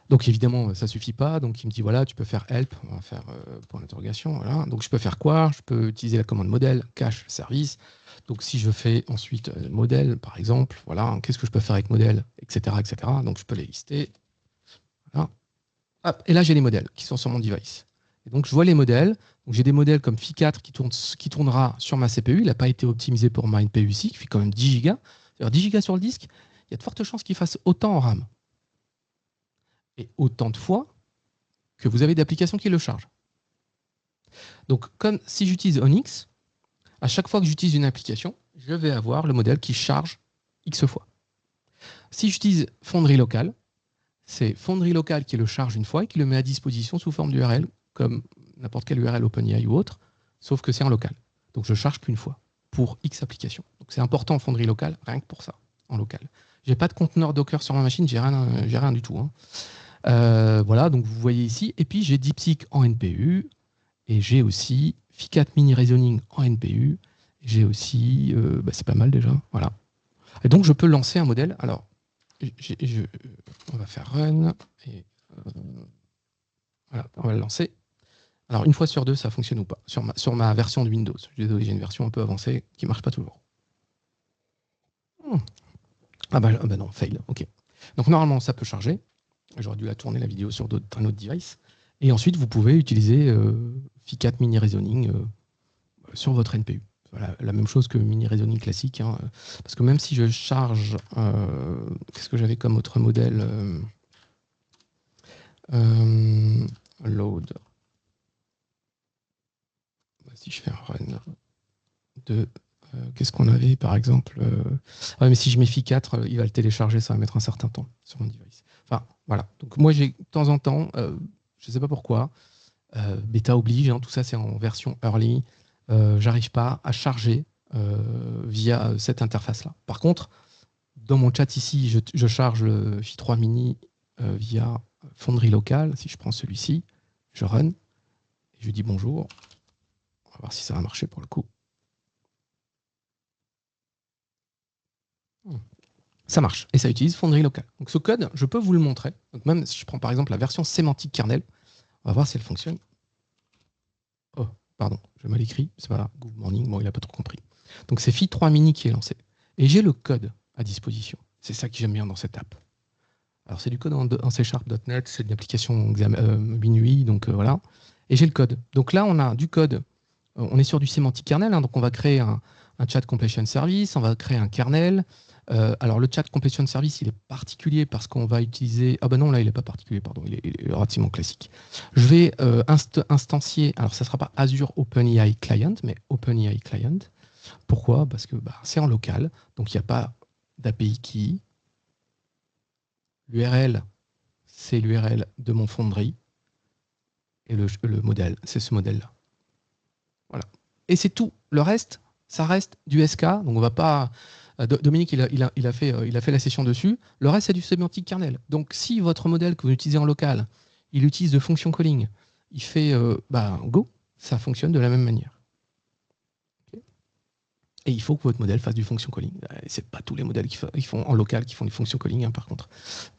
Donc évidemment, ça ne suffit pas. Donc il me dit voilà, tu peux faire help, on va faire point d'interrogation. Voilà. Donc je peux faire quoi? Je peux utiliser la commande modèle, cache service. Donc si je fais ensuite modèle, par exemple, voilà, qu'est-ce que je peux faire avec modèle, etc., etc. Donc je peux les lister. Voilà. Hop, et là j'ai les modèles qui sont sur mon device. Et donc je vois les modèles. Donc j'ai des modèles comme Phi4 qui tournera sur ma CPU. Il n'a pas été optimisé pour ma NPU ici, qui fait quand même 10 Go. C'est-à-dire 10 Go sur le disque, il y a de fortes chances qu'il fasse autant en RAM. Et autant de fois que vous avez d'applications qui le chargent. Donc, comme si j'utilise Onyx, à chaque fois que j'utilise une application, je vais avoir le modèle qui charge X fois. Si j'utilise Foundry Local, c'est Foundry Local qui le charge une fois et qui le met à disposition sous forme d'URL, comme n'importe quelle URL OpenAI ou autre, sauf que c'est en local. Donc, je ne charge qu'une fois pour X applications. Donc, c'est important en Foundry Local, rien que pour ça, en local. Je n'ai pas de conteneur Docker sur ma machine, j'ai rien du tout. Hein. Voilà, donc vous voyez ici. Et puis, j'ai DeepSeek en NPU. Et j'ai aussi Phi4 Mini Reasoning en NPU. J'ai aussi, c'est pas mal déjà, voilà. Et donc je peux lancer un modèle. Alors, on va faire run. Et, voilà, on va le lancer. Alors une fois sur deux, ça fonctionne ou pas sur ma version de Windows. Désolé, j'ai une version un peu avancée qui marche pas toujours. Ah bah non, fail. Ok. Donc normalement, ça peut charger. J'aurais dû la tourner la vidéo sur un autre device. Et ensuite, vous pouvez utiliser Phi4 Mini Reasoning sur votre NPU. Voilà, la même chose que Mini Reasoning classique. Hein, parce que même si je charge, qu'est-ce que j'avais comme autre modèle load. Si je fais un run de. Qu'est-ce qu'on avait par exemple mais si je mets Phi4, il va le télécharger, ça va mettre un certain temps sur mon device. Enfin, voilà. Donc moi, j'ai de temps en temps, je ne sais pas pourquoi, bêta oblige, hein, tout ça c'est en version early, j'arrive pas à charger via cette interface-là. Par contre, dans mon chat ici, je charge le Phi3 Mini via Foundry Local. Si je prends celui-ci, je run, et je lui dis bonjour. On va voir si ça va marcher pour le coup. Ça marche, et ça utilise Foundry Local. Donc ce code, je peux vous le montrer. Donc même si je prends par exemple la version sémantique kernel, on va voir si elle fonctionne. Oh, pardon, j'ai mal écrit, c'est pas là. Good morning, bon, il n'a pas trop compris. Donc c'est Phi3 Mini qui est lancé. Et j'ai le code à disposition. C'est ça que j'aime bien dans cette app. Alors c'est du code en C#.NET, c'est une application Minuit, donc voilà. Et j'ai le code. Donc là, on a du code. On est sur du sémantique kernel, hein, donc on va créer un chat completion service, on va créer un kernel. Alors le chat completion service, il est particulier parce qu'on va utiliser... Ah ben non, là, il n'est pas particulier, pardon, il est relativement classique. Je vais instancier, alors ça ne sera pas Azure OpenAI Client, mais OpenAI Client. Pourquoi? Parce que c'est en local, donc il n'y a pas d'API key. L'URL, c'est l'URL de mon Foundry. Et le modèle, c'est ce modèle-là. Voilà. Et c'est tout. Le reste, ça reste du SK. Donc on va pas. Dominique, il a fait la session dessus. Le reste, c'est du sémantique kernel. Donc si votre modèle que vous utilisez en local, il utilise de function calling, il fait Go, ça fonctionne de la même manière. Okay. Et il faut que votre modèle fasse du function calling. C'est pas tous les modèles qui font en local qui font du function calling, hein, par contre.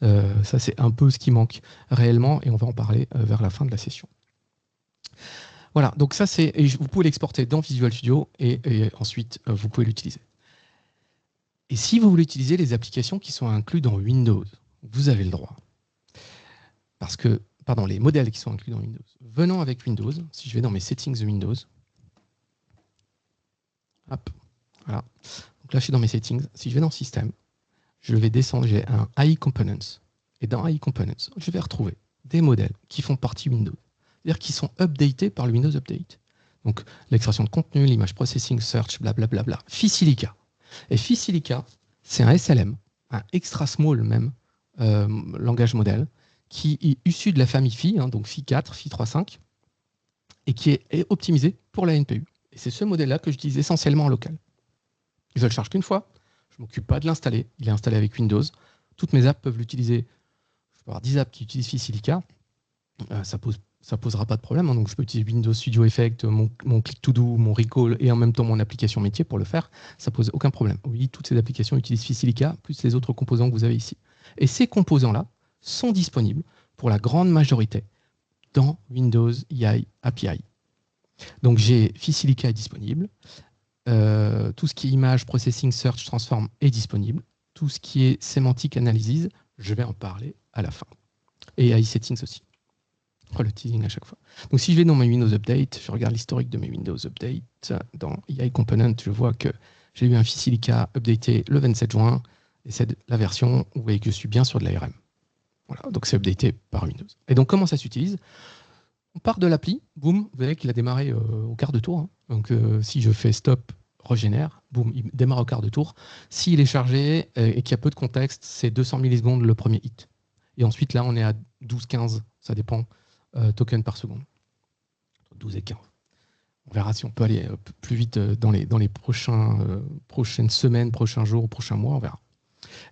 Ça, c'est un peu ce qui manque réellement, et on va en parler vers la fin de la session. Voilà, donc ça c'est, et vous pouvez l'exporter dans Visual Studio et ensuite vous pouvez l'utiliser. Et si vous voulez utiliser les applications qui sont inclus dans Windows, vous avez le droit. Parce que, pardon, les modèles qui sont inclus dans Windows. Venant avec Windows, si je vais dans mes settings de Windows, hop, voilà. Donc là je suis dans mes settings, si je vais dans System, je vais descendre, j'ai un AI Components. Et dans AI Components, je vais retrouver des modèles qui font partie Windows. C'est-à-dire qui sont updatés par le Windows Update. Donc l'extraction de contenu, l'image processing, search, blablabla. Phi-Silica. Et Phi-Silica, c'est un SLM, un extra small même, langage modèle, qui est issu de la famille Phi, hein, donc Phi4, Phi3.5, et qui est optimisé pour la NPU. Et c'est ce modèle-là que j'utilise essentiellement en local. Je ne le charge qu'une fois, je ne m'occupe pas de l'installer, il est installé avec Windows. Toutes mes apps peuvent l'utiliser. Je peux avoir 10 apps qui utilisent Facilica, ça posera pas de problème, hein. Donc je peux utiliser Windows Studio Effect, mon Click to Do, mon Recall et en même temps mon application métier pour le faire. Ça pose aucun problème. Oui, toutes ces applications utilisent Facilica plus les autres composants que vous avez ici. Et ces composants-là sont disponibles pour la grande majorité dans Windows EI API. Donc j'ai Facilica est disponible. Tout ce qui est image, processing, search, transform est disponible. Tout ce qui est semantic analysis, je vais en parler à la fin. Et AI settings aussi. Oh, le teasing à chaque fois. Donc si je vais dans mes Windows Update, je regarde l'historique de mes Windows Update. Dans EI Component, je vois que j'ai eu un Facilica updaté le 27 juin. Et c'est la version, vous voyez que je suis bien sur de l'ARM. Voilà, donc c'est updaté par Windows. Et donc comment ça s'utilise? On part de l'appli, boum, vous voyez qu'il a démarré au quart de tour. Hein. Donc si je fais stop, régénère, boum, il démarre au quart de tour. S'il est chargé et qu'il y a peu de contexte, c'est 200 millisecondes le premier hit. Et ensuite, là, on est à 12-15, ça dépend, tokens par seconde. 12 et 15. On verra si on peut aller plus vite dans les prochaines semaines, prochains jours, prochains mois, on verra.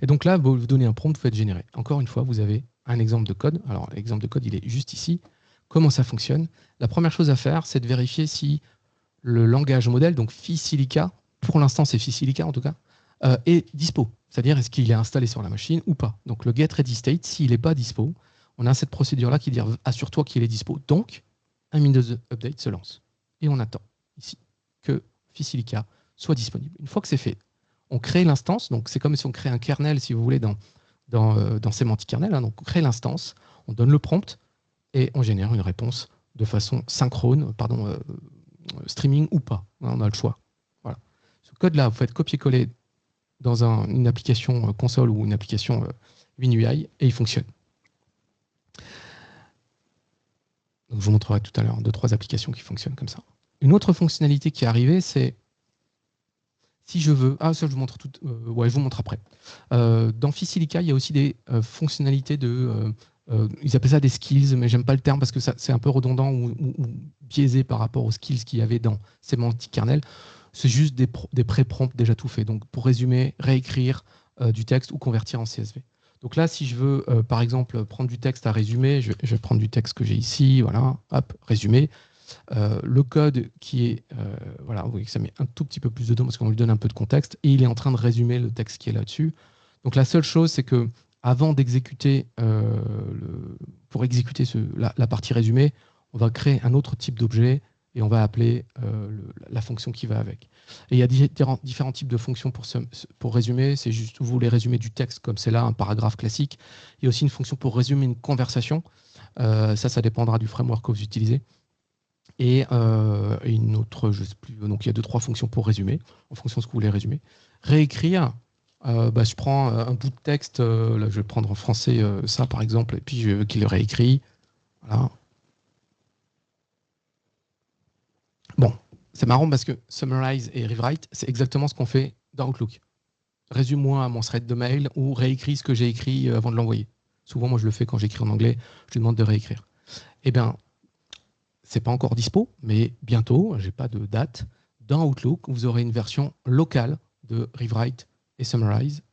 Et donc là, vous donnez un prompt, vous faites générer. Encore une fois, vous avez un exemple de code. Alors, l'exemple de code, il est juste ici. Comment ça fonctionne? La première chose à faire, c'est de vérifier si le langage modèle, donc Facilica, pour l'instant c'est Facilica en tout cas, est dispo. C'est-à-dire est-ce qu'il est installé sur la machine ou pas. Donc le get ready state, s'il n'est pas dispo, on a cette procédure-là qui dit assure-toi qu'il est dispo. Donc un Windows Update se lance. Et on attend ici que Facilica soit disponible. Une fois que c'est fait, on crée l'instance. Donc c'est comme si on crée un kernel, si vous voulez, dans Semantic Kernel. Hein. Donc on crée l'instance, on donne le prompt et on génère une réponse de façon synchrone, streaming ou pas. On a le choix. Voilà. Ce code-là, vous faites copier-coller dans une application console ou une application WinUI et il fonctionne. Donc, je vous montrerai tout à l'heure 2-3 applications qui fonctionnent comme ça. Une autre fonctionnalité qui est arrivée, c'est si je veux... Ah, ça, je vous montre tout. Ouais, je vous montre après. Dans Facilica, il y a aussi des fonctionnalités de... ils appellent ça des skills, mais j'aime pas le terme parce que c'est un peu redondant ou biaisé par rapport aux skills qu'il y avait dans Semantic Kernel. C'est juste des pré-prompts déjà tout faits. Donc, pour résumer, réécrire du texte ou convertir en CSV. Donc là, si je veux, par exemple, prendre du texte à résumer, je vais prendre du texte que j'ai ici, voilà, hop, résumé. Le code qui est, voilà, vous voyez que ça met un tout petit peu plus de temps parce qu'on lui donne un peu de contexte et il est en train de résumer le texte qui est là-dessus. Donc la seule chose, c'est que avant d'exécuter, pour exécuter la partie résumée, on va créer un autre type d'objet et on va appeler la fonction qui va avec. Et il y a différents types de fonctions pour résumer. C'est juste, vous voulez résumer du texte comme c'est là, un paragraphe classique. Il y a aussi une fonction pour résumer une conversation. Ça dépendra du framework que vous utilisez. Et une autre, je ne sais plus, donc il y a 2-3 fonctions pour résumer, en fonction de ce que vous voulez résumer. Réécrire, je prends un bout de texte, là je vais prendre en français ça par exemple, et puis je veux qu'il le réécrit. Voilà. Bon, c'est marrant parce que summarize et rewrite, c'est exactement ce qu'on fait dans Outlook. Résume-moi mon thread de mail ou réécris ce que j'ai écrit avant de l'envoyer. Souvent, moi je le fais quand j'écris en anglais, je lui demande de réécrire. Eh bien, c'est pas encore dispo, mais bientôt, j'ai pas de date. Dans Outlook, vous aurez une version locale de Rewrite et Summarize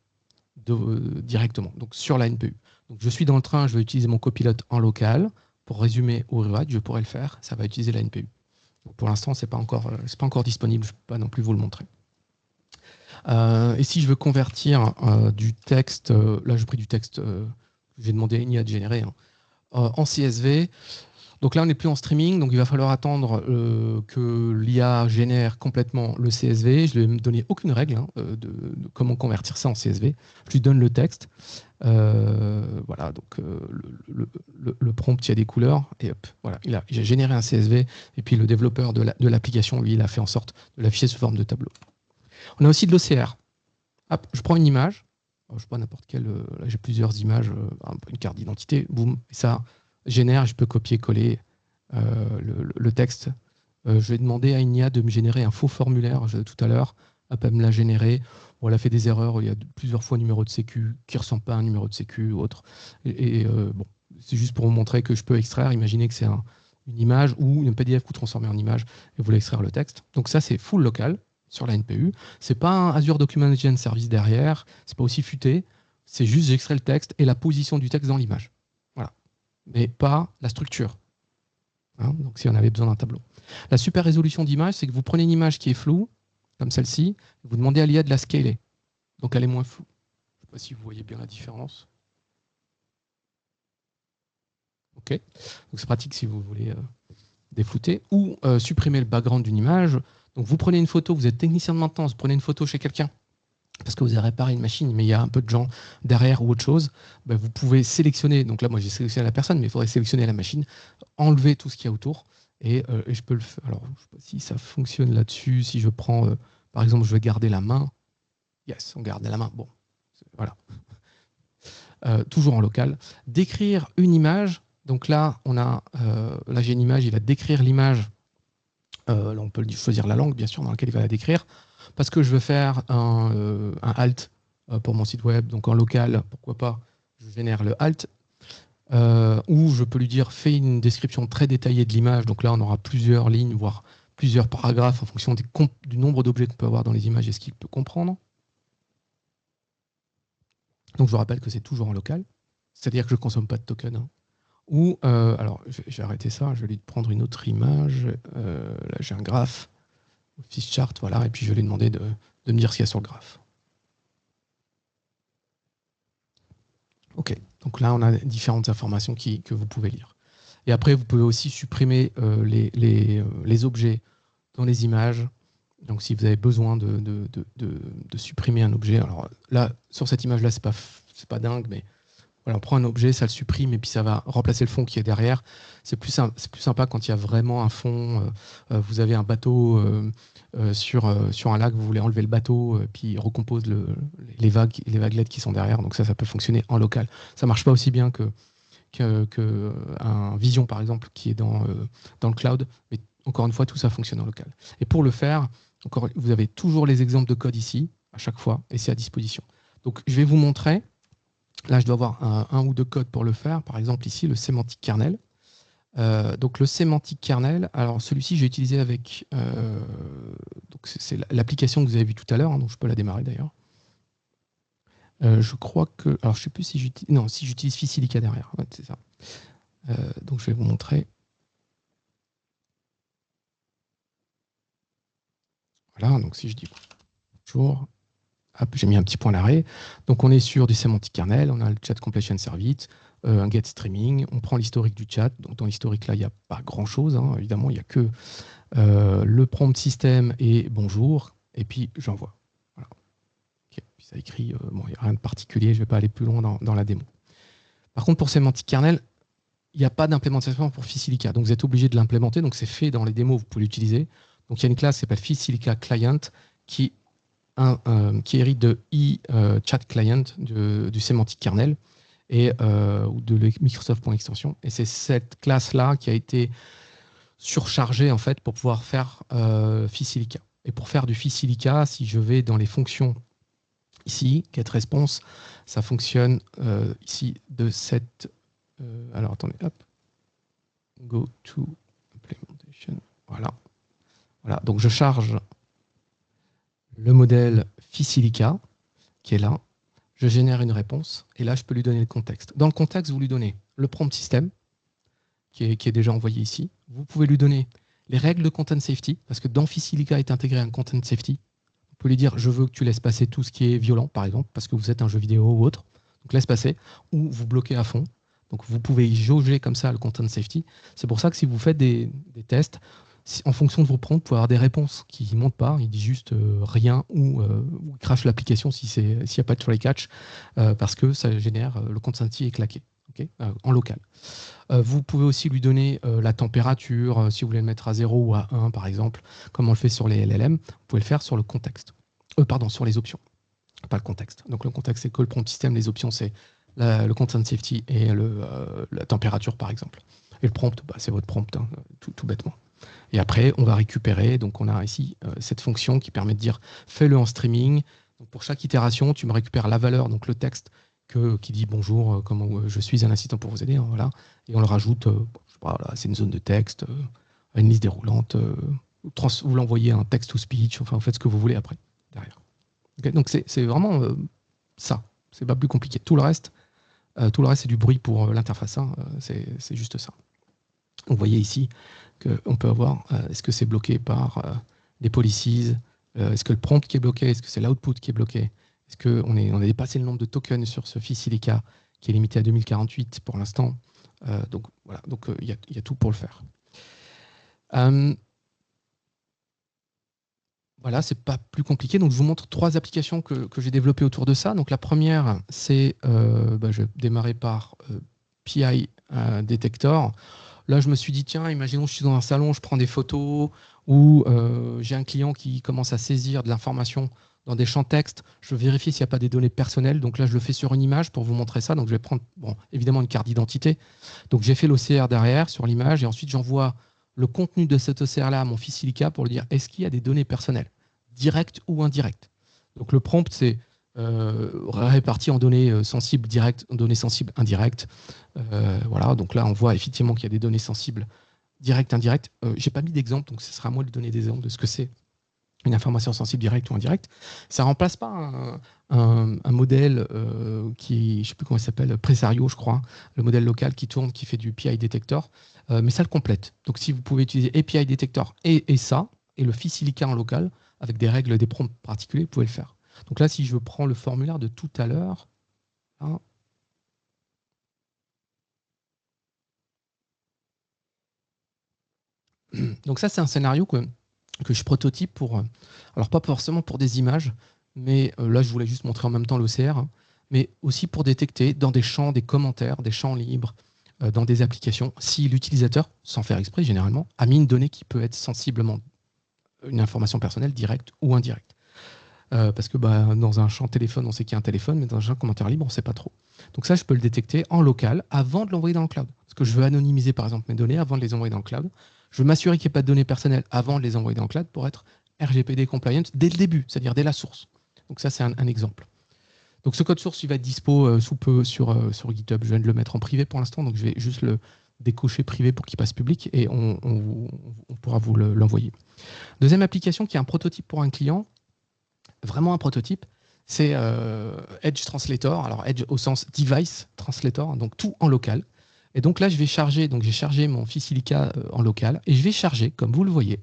directement, donc sur la NPU. Donc je suis dans le train, je vais utiliser mon copilote en local pour résumer ou rewrite, je pourrais le faire, ça va utiliser la NPU. Donc pour l'instant, c'est pas encore disponible, je ne peux pas non plus vous le montrer. Et si je veux convertir du texte, là j'ai pris du texte, j'ai demandé à Enya de générer, hein, en CSV. Donc là, on n'est plus en streaming, donc il va falloir attendre que l'IA génère complètement le CSV. Je ne lui ai donné aucune règle hein, de comment convertir ça en CSV. Je lui donne le texte. Voilà, donc le prompt, il y a des couleurs, et hop, voilà, j'ai généré un CSV, et puis le développeur de l'application, lui, il a fait en sorte de l'afficher sous forme de tableau. On a aussi de l'OCR. Hop, je prends une image, alors, je prends n'importe quelle, là j'ai plusieurs images, une carte d'identité, boum, et ça génère, je peux copier-coller le texte. Je vais demander à Inia de me générer un faux formulaire tout à l'heure. Elle me l'a généré. Bon, elle a fait des erreurs. Il y a plusieurs fois numéro de sécu qui ne ressemble pas à un numéro de sécu ou autre. Bon, c'est juste pour vous montrer que je peux extraire. Imaginez que c'est une image ou une PDF que vous transformez en image et vous voulez extraire le texte. Donc ça, c'est full local sur la NPU. C'est pas un Azure Document Engine Service derrière, c'est pas aussi futé, c'est juste j'extrais le texte et la position du texte dans l'image. Voilà. Mais pas la structure. Hein, donc si on avait besoin d'un tableau. La super résolution d'image, c'est que vous prenez une image qui est floue, comme celle-ci, vous demandez à l'IA de la scaler. Donc elle est moins floue. Je ne sais pas si vous voyez bien la différence. OK. Donc c'est pratique si vous voulez déflouter. Ou supprimer le background d'une image. Donc vous prenez une photo, vous êtes technicien de maintenance, vous prenez une photo chez quelqu'un, parce que vous avez réparé une machine, mais il y a un peu de gens derrière ou autre chose, ben vous pouvez sélectionner, donc là moi j'ai sélectionné la personne, mais il faudrait sélectionner la machine, enlever tout ce qu'il y a autour, et je peux le faire. Alors je ne sais pas si ça fonctionne là-dessus, si je prends, par exemple, je vais garder la main, yes, on garde la main, bon, voilà. Toujours en local. Décrire une image, donc là, là j'ai une image, il va décrire l'image, là on peut choisir la langue, bien sûr, dans laquelle il va la décrire, parce que je veux faire un alt pour mon site web, donc en local, pourquoi pas, je génère le alt, ou je peux lui dire fais une description très détaillée de l'image, donc là on aura plusieurs lignes, voire plusieurs paragraphes en fonction du nombre d'objets qu'on peut avoir dans les images et ce qu'il peut comprendre. Donc je vous rappelle que c'est toujours en local, c'est-à-dire que je ne consomme pas de token. Hein. Ou, alors j'ai arrêté ça, je vais lui prendre une autre image, là j'ai un graphe, Office chart, voilà, et puis je vais lui demander de me dire ce qu'il y a sur le graphe. Ok, donc là on a différentes informations que vous pouvez lire. Et après vous pouvez aussi supprimer les objets dans les images. Donc si vous avez besoin de supprimer un objet, alors là sur cette image là c'est pas dingue, mais voilà, on prend un objet, ça le supprime et puis ça va remplacer le fond qui est derrière. C'est plus sympa quand il y a vraiment un fond. Vous avez un bateau sur un lac, vous voulez enlever le bateau, puis il recompose les vaguelettes qui sont derrière. Donc ça peut fonctionner en local. Ça ne marche pas aussi bien que un Vision, par exemple, qui est dans le cloud. Mais encore une fois, tout ça fonctionne en local. Et pour le faire, vous avez toujours les exemples de code ici, à chaque fois, et c'est à disposition. Donc je vais vous montrer. Là, je dois avoir un ou deux codes pour le faire. Par exemple, ici, le semantic kernel. Donc, le semantic kernel, alors celui-ci, j'ai utilisé avec... c'est l'application que vous avez vue tout à l'heure, hein, donc je peux la démarrer d'ailleurs. Je crois que... Alors, je ne sais plus si j'utilise... Non, si j'utilise Ficilica derrière. Ouais, c'est ça. Donc, je vais vous montrer. Voilà, donc si je dis bonjour... Hop, j'ai mis un petit point à l'arrêt. Donc, on est sur du semantic kernel, on a le chat completion service, un get streaming, on prend l'historique du chat. Donc, dans l'historique, là, il n'y a pas grand-chose. Hein. Évidemment, il n'y a que le prompt système et bonjour, et puis j'envoie. Voilà. Okay. Puis ça écrit, bon, il n'y a rien de particulier, je ne vais pas aller plus loin dans la démo. Par contre, pour semantic kernel, il n'y a pas d'implémentation pour Ficilica. Donc, vous êtes obligé de l'implémenter. Donc, c'est fait dans les démos, vous pouvez l'utiliser. Donc, il y a une classe qui s'appelle Ficilica Client qui hérite de chat client du semantic kernel et ou de Microsoft.extension. Et c'est cette classe-là qui a été surchargée en fait pour pouvoir faire Ficilica. Et pour faire du Ficilica, si je vais dans les fonctions ici, getResponse, ça fonctionne ici de cette... alors attendez, hop. Go to implementation. Voilà. Voilà. Donc je charge le modèle Ficilica, qui est là. Je génère une réponse, et là, je peux lui donner le contexte. Dans le contexte, vous lui donnez le prompt system, qui est déjà envoyé ici. Vous pouvez lui donner les règles de content safety, parce que dans Ficilica est intégré un content safety. Vous pouvez lui dire, je veux que tu laisses passer tout ce qui est violent, par exemple, parce que vous êtes un jeu vidéo ou autre. Donc laisse passer, ou vous bloquez à fond. Donc vous pouvez jauger comme ça le content safety. C'est pour ça que si vous faites des tests, en fonction de vos prompts, vous pouvez avoir des réponses qui ne montent pas, il dit juste rien ou il crache l'application s'il n'y a pas de try catch parce que ça génère le content safety est claqué okay, en local. Vous pouvez aussi lui donner la température, si vous voulez le mettre à 0 ou à 1 par exemple, comme on le fait sur les LLM, vous pouvez le faire sur le contexte. Pardon, sur les options, pas le contexte. Donc le contexte c'est que le prompt system, les options c'est le content safety et la température par exemple. Et le prompt, bah, c'est votre prompt, hein, tout bêtement. Et après, on va récupérer, donc on a ici cette fonction qui permet de dire fais-le en streaming. Donc pour chaque itération, tu me récupères la valeur, donc le texte qui dit bonjour, comment je suis un assistant pour vous aider, hein, voilà. Et on le rajoute, je sais pas, c'est une zone de texte, une liste déroulante, vous l'envoyez un text to speech, enfin vous faites ce que vous voulez après, derrière. Okay, donc c'est vraiment ça, c'est pas plus compliqué. Tout le reste, c'est du bruit pour l'interface, hein, c'est juste ça. Vous voyez ici qu'on peut avoir, est-ce que c'est bloqué par les policies, est-ce que le prompt qui est bloqué, est-ce que c'est l'output qui est bloqué, est-ce qu'on on a dépassé le nombre de tokens sur ce fichier Silica qui est limité à 2048 pour l'instant. Donc voilà, donc il y a tout pour le faire. Voilà, c'est pas plus compliqué. Donc je vous montre 3 applications que j'ai développées autour de ça. Donc la première, c'est, je vais démarrer par PI Detector. Là, je me suis dit, tiens, imaginons que je suis dans un salon, je prends des photos, ou j'ai un client qui commence à saisir de l'information dans des champs texte. Je veux vérifier s'il n'y a pas des données personnelles. Donc là, je le fais sur une image pour vous montrer ça. Donc je vais prendre, évidemment, une carte d'identité. Donc j'ai fait l'OCR derrière sur l'image, et ensuite j'envoie le contenu de cet OCR-là à mon fils Silica pour lui dire, est-ce qu'il y a des données personnelles, directes ou indirectes. Donc le prompt, c'est réparti en données sensibles directes, en données sensibles indirectes. Voilà, donc là, on voit effectivement qu'il y a des données sensibles directes, indirectes. Je n'ai pas mis d'exemple, donc ce sera à moi de donner des exemples de ce que c'est une information sensible directe ou indirecte. Ça ne remplace pas un modèle qui, je ne sais plus comment il s'appelle, Presario, je crois, le modèle local qui tourne, qui fait du PI Detector, mais ça le complète. Donc si vous pouvez utiliser API Detector et ça, et le fil Silica en local, avec des règles, des prompts particuliers, vous pouvez le faire. Donc là, si je prends le formulaire de tout à l'heure, hein, donc ça, c'est un scénario que je prototype pour, alors pas forcément pour des images, mais là, je voulais juste montrer en même temps l'OCR, hein, mais aussi pour détecter dans des champs, des commentaires, des champs libres, dans des applications, si l'utilisateur, sans faire exprès généralement, a mis une donnée qui peut être sensiblement une information personnelle directe ou indirecte. Parce que dans un champ téléphone, on sait qu'il y a un téléphone, mais dans un champ commentaire libre, on ne sait pas trop. Donc ça, je peux le détecter en local avant de l'envoyer dans le cloud. Parce que je veux anonymiser, par exemple, mes données avant de les envoyer dans le cloud. Je veux m'assurer qu'il n'y ait pas de données personnelles avant de les envoyer dans le cloud pour être RGPD compliant dès le début, c'est-à-dire dès la source. Donc ça, c'est un exemple. Donc ce code source, il va être dispo sous peu sur GitHub. Je viens de le mettre en privé pour l'instant, donc je vais juste le décocher privé pour qu'il passe public et on pourra vous l'envoyer. Deuxième application qui est un prototype pour un client, vraiment un prototype, c'est Edge Translator. Alors Edge au sens device translator, donc tout en local. Et donc là, je vais charger, donc j'ai chargé mon fichier Silica en local et je vais charger, comme vous le voyez,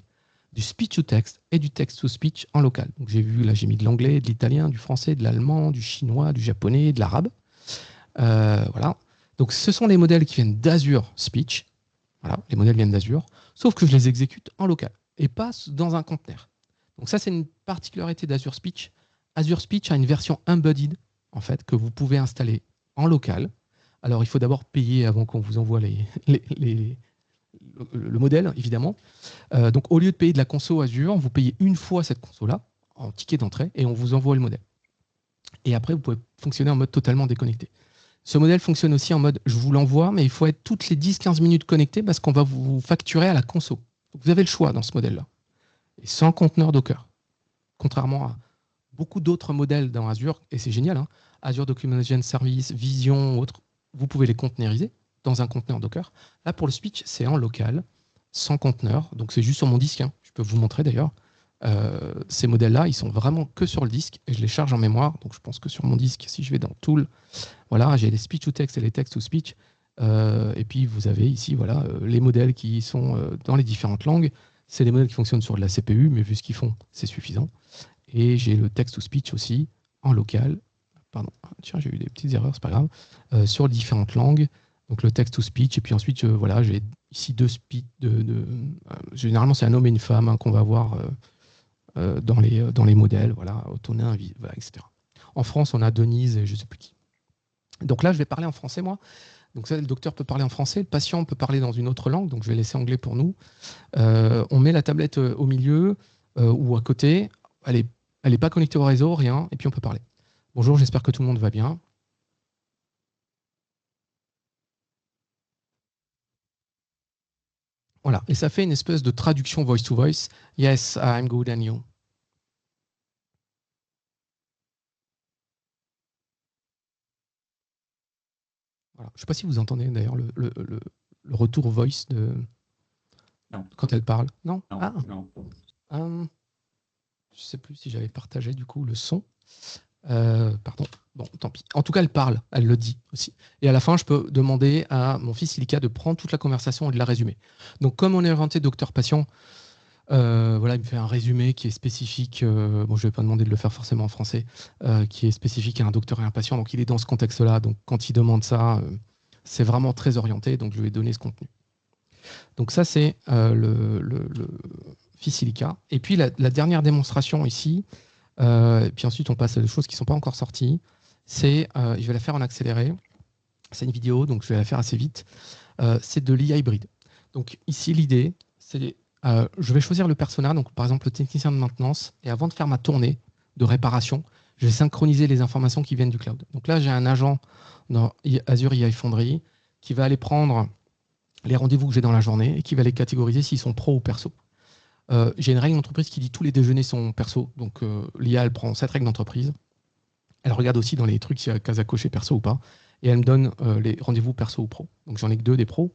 du speech to text et du text to speech en local. Donc j'ai vu, là j'ai mis de l'anglais, de l'italien, du français, de l'allemand, du chinois, du japonais, de l'arabe. Voilà. Donc ce sont les modèles qui viennent d'Azure Speech. Voilà, les modèles viennent d'Azure, sauf que je les exécute en local et pas dans un conteneur. Donc ça, c'est une particularité d'Azure Speech. Azure Speech a une version embedded, en fait, que vous pouvez installer en local. Alors, il faut d'abord payer avant qu'on vous envoie le modèle, évidemment. Donc, au lieu de payer de la conso Azure, vous payez une fois cette conso-là, en ticket d'entrée, et on vous envoie le modèle. Et après, vous pouvez fonctionner en mode totalement déconnecté. Ce modèle fonctionne aussi en mode je vous l'envoie, mais il faut être toutes les 10-15 minutes connecté parce qu'on va vous facturer à la conso. Donc, vous avez le choix dans ce modèle-là. Et sans conteneur Docker. Contrairement à beaucoup d'autres modèles dans Azure, et c'est génial, hein, Azure Documentation Service, Vision, autres, vous pouvez les containeriser dans un conteneur Docker. Là, pour le speech, c'est en local, sans conteneur, donc c'est juste sur mon disque. Hein. Je peux vous montrer d'ailleurs. Ces modèles-là, ils sont vraiment que sur le disque, et je les charge en mémoire, donc je pense que sur mon disque, si je vais dans Tool, voilà, j'ai les speech to text et les text to speech, et puis vous avez ici voilà, les modèles qui sont dans les différentes langues. C'est des modèles qui fonctionnent sur de la CPU, mais vu ce qu'ils font, c'est suffisant. Et j'ai le text-to-speech aussi, en local. Pardon, tiens, j'ai eu des petites erreurs, c'est pas grave. Sur différentes langues. Donc le text-to-speech. Et puis ensuite, voilà, j'ai ici deux speech. Généralement, c'est un homme et une femme hein, qu'on va voir dans les modèles. Voilà, Autonin, voilà, etc. En France, on a Denise et je ne sais plus qui. Donc là, je vais parler en français, moi. Donc ça, le docteur peut parler en français, le patient peut parler dans une autre langue. Donc je vais laisser anglais pour nous. On met la tablette au milieu ou à côté. Elle n'est pas connectée au réseau, rien, et puis on peut parler. Bonjour, j'espère que tout le monde va bien. Voilà, et ça fait une espèce de traduction voice to voice. Yes, I'm good and you. Voilà. Je ne sais pas si vous entendez d'ailleurs le retour voice Non, quand elle parle. Non? non, Ah, non. je ne sais plus si j'avais partagé du coup le son. Pardon. Bon, tant pis. En tout cas, elle parle, elle le dit aussi. Et à la fin, je peux demander à mon fils Ilika de prendre toute la conversation et de la résumer. Donc, comme on est orienté docteur-patient, voilà, il me fait un résumé qui est spécifique. Bon, je ne vais pas demander de le faire forcément en français, qui est spécifique à un docteur et un patient. Donc, il est dans ce contexte-là. Donc, quand il demande ça, c'est vraiment très orienté. Donc, je lui ai donné ce contenu. Donc, ça, c'est le fils Ilika. Et puis, la dernière démonstration ici, et puis ensuite, on passe à des choses qui ne sont pas encore sorties. Je vais la faire en accéléré. C'est une vidéo, donc je vais la faire assez vite. C'est de l'IA hybride. Donc ici, l'idée, c'est je vais choisir le persona, donc par exemple le technicien de maintenance, et avant de faire ma tournée de réparation, je vais synchroniser les informations qui viennent du cloud. Donc là, j'ai un agent dans Azure IA Foundry qui va aller prendre les rendez-vous que j'ai dans la journée et qui va les catégoriser s'ils sont pro ou perso. J'ai une règle d'entreprise qui dit tous les déjeuners sont perso. Donc l'IA, elle prend cette règle d'entreprise. Elle regarde aussi dans les trucs s'il y a case à cocher perso ou pas. Et elle me donne les rendez-vous perso ou pro. Donc j'en ai que 2 des pros.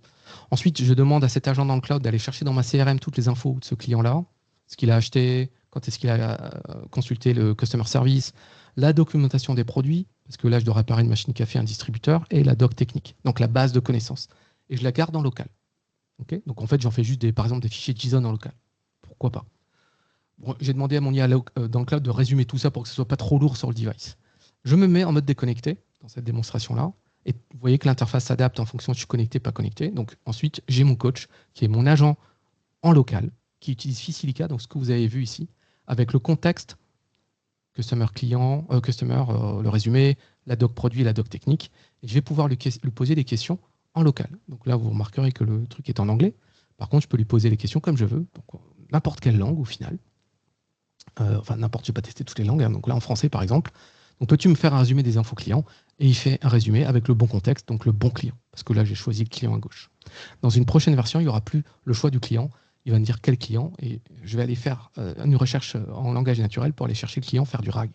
Ensuite, je demande à cet agent dans le cloud d'aller chercher dans ma CRM toutes les infos de ce client-là, ce qu'il a acheté, quand est-ce qu'il a consulté le customer service, la documentation des produits, parce que là, je dois réparer une machine café, un distributeur, et la doc technique, donc la base de connaissances. Et je la garde en local. Okay, donc en fait, j'en fais juste par exemple des fichiers JSON en local. Pourquoi pas? Bon, j'ai demandé à mon IA dans le cloud de résumer tout ça pour que ce ne soit pas trop lourd sur le device. Je me mets en mode déconnecté dans cette démonstration-là. Et vous voyez que l'interface s'adapte en fonction de si je suis connecté, pas connecté. Donc ensuite, j'ai mon coach, qui est mon agent en local, qui utilise Facilica, donc ce que vous avez vu ici, avec le contexte, customer client, le résumé, la doc produit, la doc technique. Et je vais pouvoir lui poser des questions en local. Donc là, vous remarquerez que le truc est en anglais. Par contre, je peux lui poser les questions comme je veux, donc n'importe quelle langue au final. Enfin, n'importe, je n'ai pas testé toutes les langues, hein, donc là en français par exemple. Donc peux-tu me faire un résumé des infos clients? Et il fait un résumé avec le bon contexte, donc le bon client. Parce que là, j'ai choisi le client à gauche. Dans une prochaine version, il n'y aura plus le choix du client. Il va me dire quel client et je vais aller faire une recherche en langage naturel pour aller chercher le client, faire du RAG.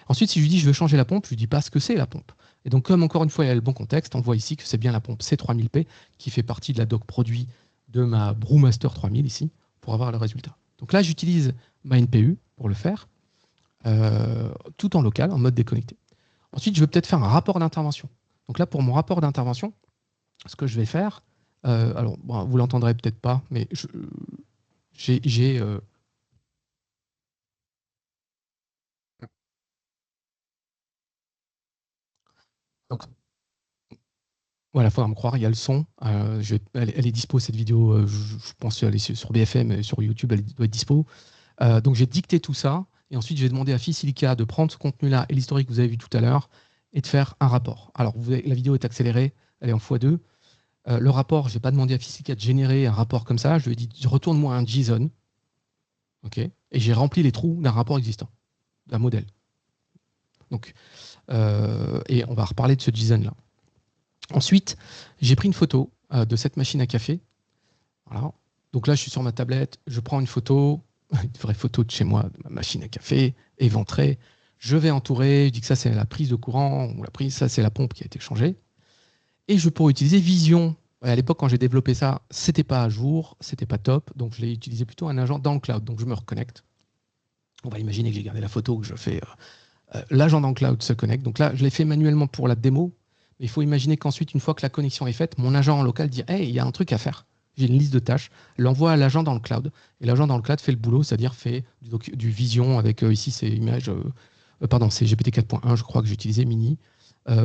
Ensuite, si je lui dis je veux changer la pompe, je lui dis pas ce que c'est la pompe. Et donc, comme encore une fois, il y a le bon contexte, on voit ici que c'est bien la pompe C3000P qui fait partie de la doc produit de ma Brewmaster 3000 ici pour avoir le résultat. Donc là, j'utilise ma NPU pour le faire, tout en local, en mode déconnecté. Ensuite, je vais peut-être faire un rapport d'intervention. Donc là, pour mon rapport d'intervention, ce que je vais faire, alors bon, vous l'entendrez peut-être pas, mais j'ai donc, voilà, il faudra me croire, il y a le son. Elle est dispo, cette vidéo, je pense qu'elle est sur BFM, sur YouTube, elle doit être dispo. Donc j'ai dicté tout ça, et ensuite je vais demander à Facilica de prendre ce contenu-là et l'historique que vous avez vu tout à l'heure, et de faire un rapport. Alors la vidéo est accélérée, elle est en x2. Le rapport, je n'ai pas demandé à Facilica de générer un rapport comme ça, je lui ai dit retourne-moi un JSON, okay, et j'ai rempli les trous d'un rapport existant, d'un modèle. Donc, et on va reparler de ce JSON-là. Ensuite, j'ai pris une photo de cette machine à café. Voilà. Donc là, je suis sur ma tablette, je prends une photo, une vraie photo de chez moi, de ma machine à café, éventrée. Je vais entourer, je dis que ça, c'est la prise de courant, ou la prise, ça, c'est la pompe qui a été changée. Et je pourrais utiliser Vision. À l'époque, quand j'ai développé ça, c'était pas à jour, c'était pas top, donc je l'ai utilisé plutôt un agent dans le cloud. Donc je me reconnecte. On va imaginer que j'ai gardé la photo, que je fais l'agent dans le cloud se connecte. Donc là, je l'ai fait manuellement pour la démo. Mais il faut imaginer qu'ensuite, une fois que la connexion est faite, mon agent en local dit hey, il y a un truc à faire. J'ai une liste de tâches, l'envoie à l'agent dans le cloud. Et l'agent dans le cloud fait le boulot, c'est-à-dire fait du Vision avec ici ces images, pardon, c'est GPT 4.1, je crois que j'ai utilisé Mini,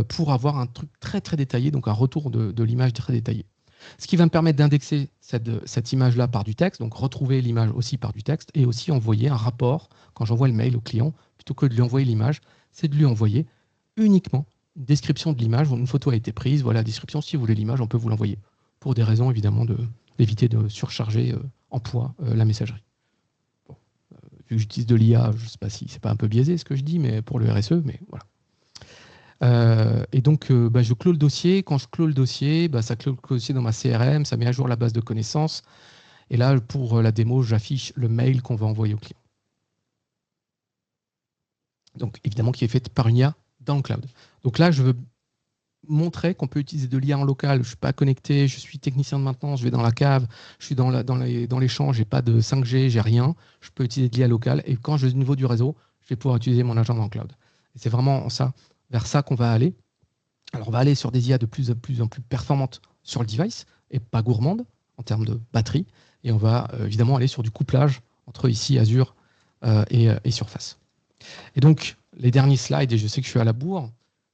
pour avoir un truc très très détaillé, donc un retour de l'image très détaillé. Ce qui va me permettre d'indexer cette image-là par du texte, donc retrouver l'image aussi par du texte, et aussi envoyer un rapport quand j'envoie le mail au client, plutôt que de lui envoyer l'image, c'est de lui envoyer uniquement une description de l'image. Une photo a été prise, voilà la description. Si vous voulez l'image, on peut vous l'envoyer. Pour des raisons évidemment d'éviter de surcharger en poids la messagerie. Bon, vu que j'utilise de l'IA, je ne sais pas si c'est pas un peu biaisé ce que je dis, mais pour le RSE, mais voilà. Et donc, je clôt le dossier. Quand je clôt le dossier, ça clôt le dossier dans ma CRM, ça met à jour la base de connaissances. Et là, pour la démo, j'affiche le mail qu'on va envoyer au client. Donc, évidemment, qui est fait par une IA dans le cloud. Donc là, je veux montrer qu'on peut utiliser de l'IA en local. Je ne suis pas connecté, je suis technicien de maintenance, je vais dans la cave, je suis dans les champs, je n'ai pas de 5G, j'ai rien. Je peux utiliser de l'IA locale. Et quand je vais au niveau du réseau, je vais pouvoir utiliser mon agent dans le cloud. Et c'est vraiment ça, vers ça qu'on va aller. Alors, on va aller sur des IA de plus en plus performantes sur le device et pas gourmandes en termes de batterie. Et on va évidemment aller sur du couplage entre ici Azure et Surface. Et donc, les derniers slides, et je sais que je suis à la bourre,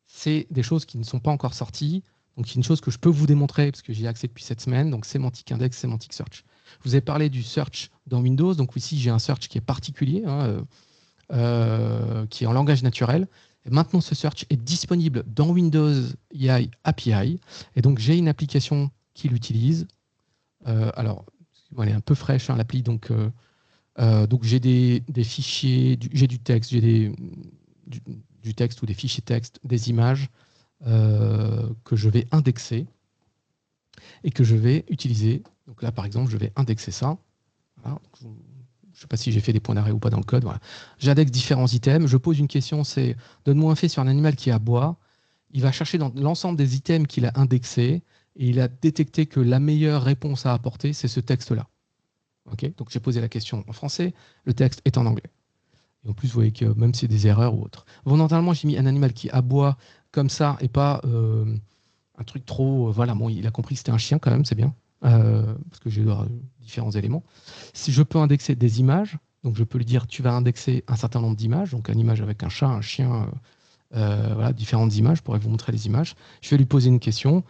c'est des choses qui ne sont pas encore sorties. Donc, une chose que je peux vous démontrer, parce que j'y ai accès depuis cette semaine, donc Semantic Index, Semantic Search. Je vous ai parlé du search dans Windows. Donc ici, j'ai un search qui est particulier, qui est en langage naturel. Et maintenant, ce search est disponible dans Windows AI API. Et donc, j'ai une application qui l'utilise. Alors, elle est un peu fraîche, l'appli. Donc j'ai des fichiers, j'ai du texte, j'ai du texte ou des fichiers texte, des images que je vais indexer et que je vais utiliser. Donc là, par exemple, je vais indexer ça. Voilà. Je ne sais pas si j'ai fait des points d'arrêt ou pas dans le code. Voilà. J'indexe différents items. Je pose une question, c'est donne-moi un fait sur un animal qui aboie. Il va chercher dans l'ensemble des items qu'il a indexés et il a détecté que la meilleure réponse à apporter, c'est ce texte-là. Okay, donc j'ai posé la question en français, le texte est en anglais. Et en plus, vous voyez que même si c'est des erreurs ou autres. Fondamentalement, j'ai mis un animal qui aboie comme ça et pas un truc trop... voilà, bon, il a compris que c'était un chien quand même, c'est bien, parce que j'ai différents éléments. Si je peux indexer des images, donc je peux lui dire, tu vas indexer un certain nombre d'images, donc une image avec un chat, un chien, voilà, différentes images, je pourrais vous montrer les images. Je vais lui poser une question,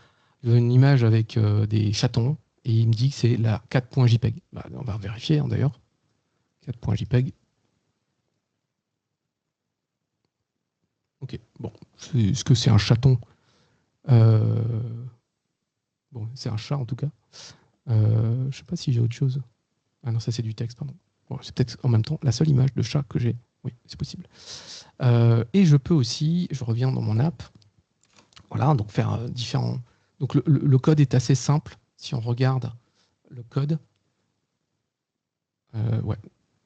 une image avec des chatons, et il me dit que c'est la 4.jpeg. Bah, on va vérifier d'ailleurs. 4.jpeg. Ok, bon. Est-ce que c'est un chaton Bon, c'est un chat en tout cas. Je ne sais pas si j'ai autre chose. Ah non, ça c'est du texte, pardon. Bon, c'est peut-être en même temps la seule image de chat que j'ai. Oui, c'est possible. Et je peux aussi, je reviens dans mon app, voilà, donc faire différents... Donc le code est assez simple. Si on regarde le code, ouais,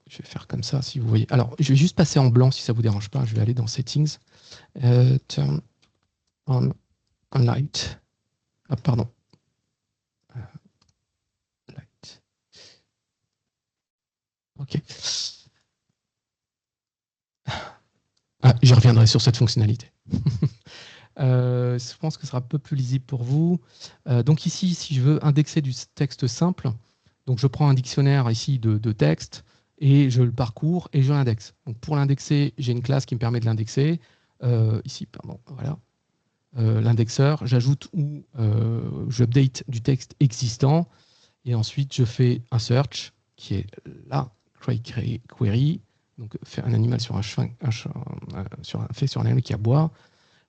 je vais faire comme ça, si vous voyez. Alors, je vais juste passer en blanc, si ça ne vous dérange pas. Je vais aller dans Settings. Turn on light. Ah, pardon. Light. OK. Ah, je reviendrai sur cette fonctionnalité. Je pense que ce sera un peu plus lisible pour vous. Donc ici, si je veux indexer du texte simple, donc je prends un dictionnaire ici de texte et je le parcours et je l'indexe. Donc pour l'indexer, j'ai une classe qui me permet de l'indexer. Ici, pardon, voilà. L'indexeur, j'ajoute ou j'update du texte existant et ensuite je fais un search qui est là, query, donc faire un animal sur un animal qui aboie.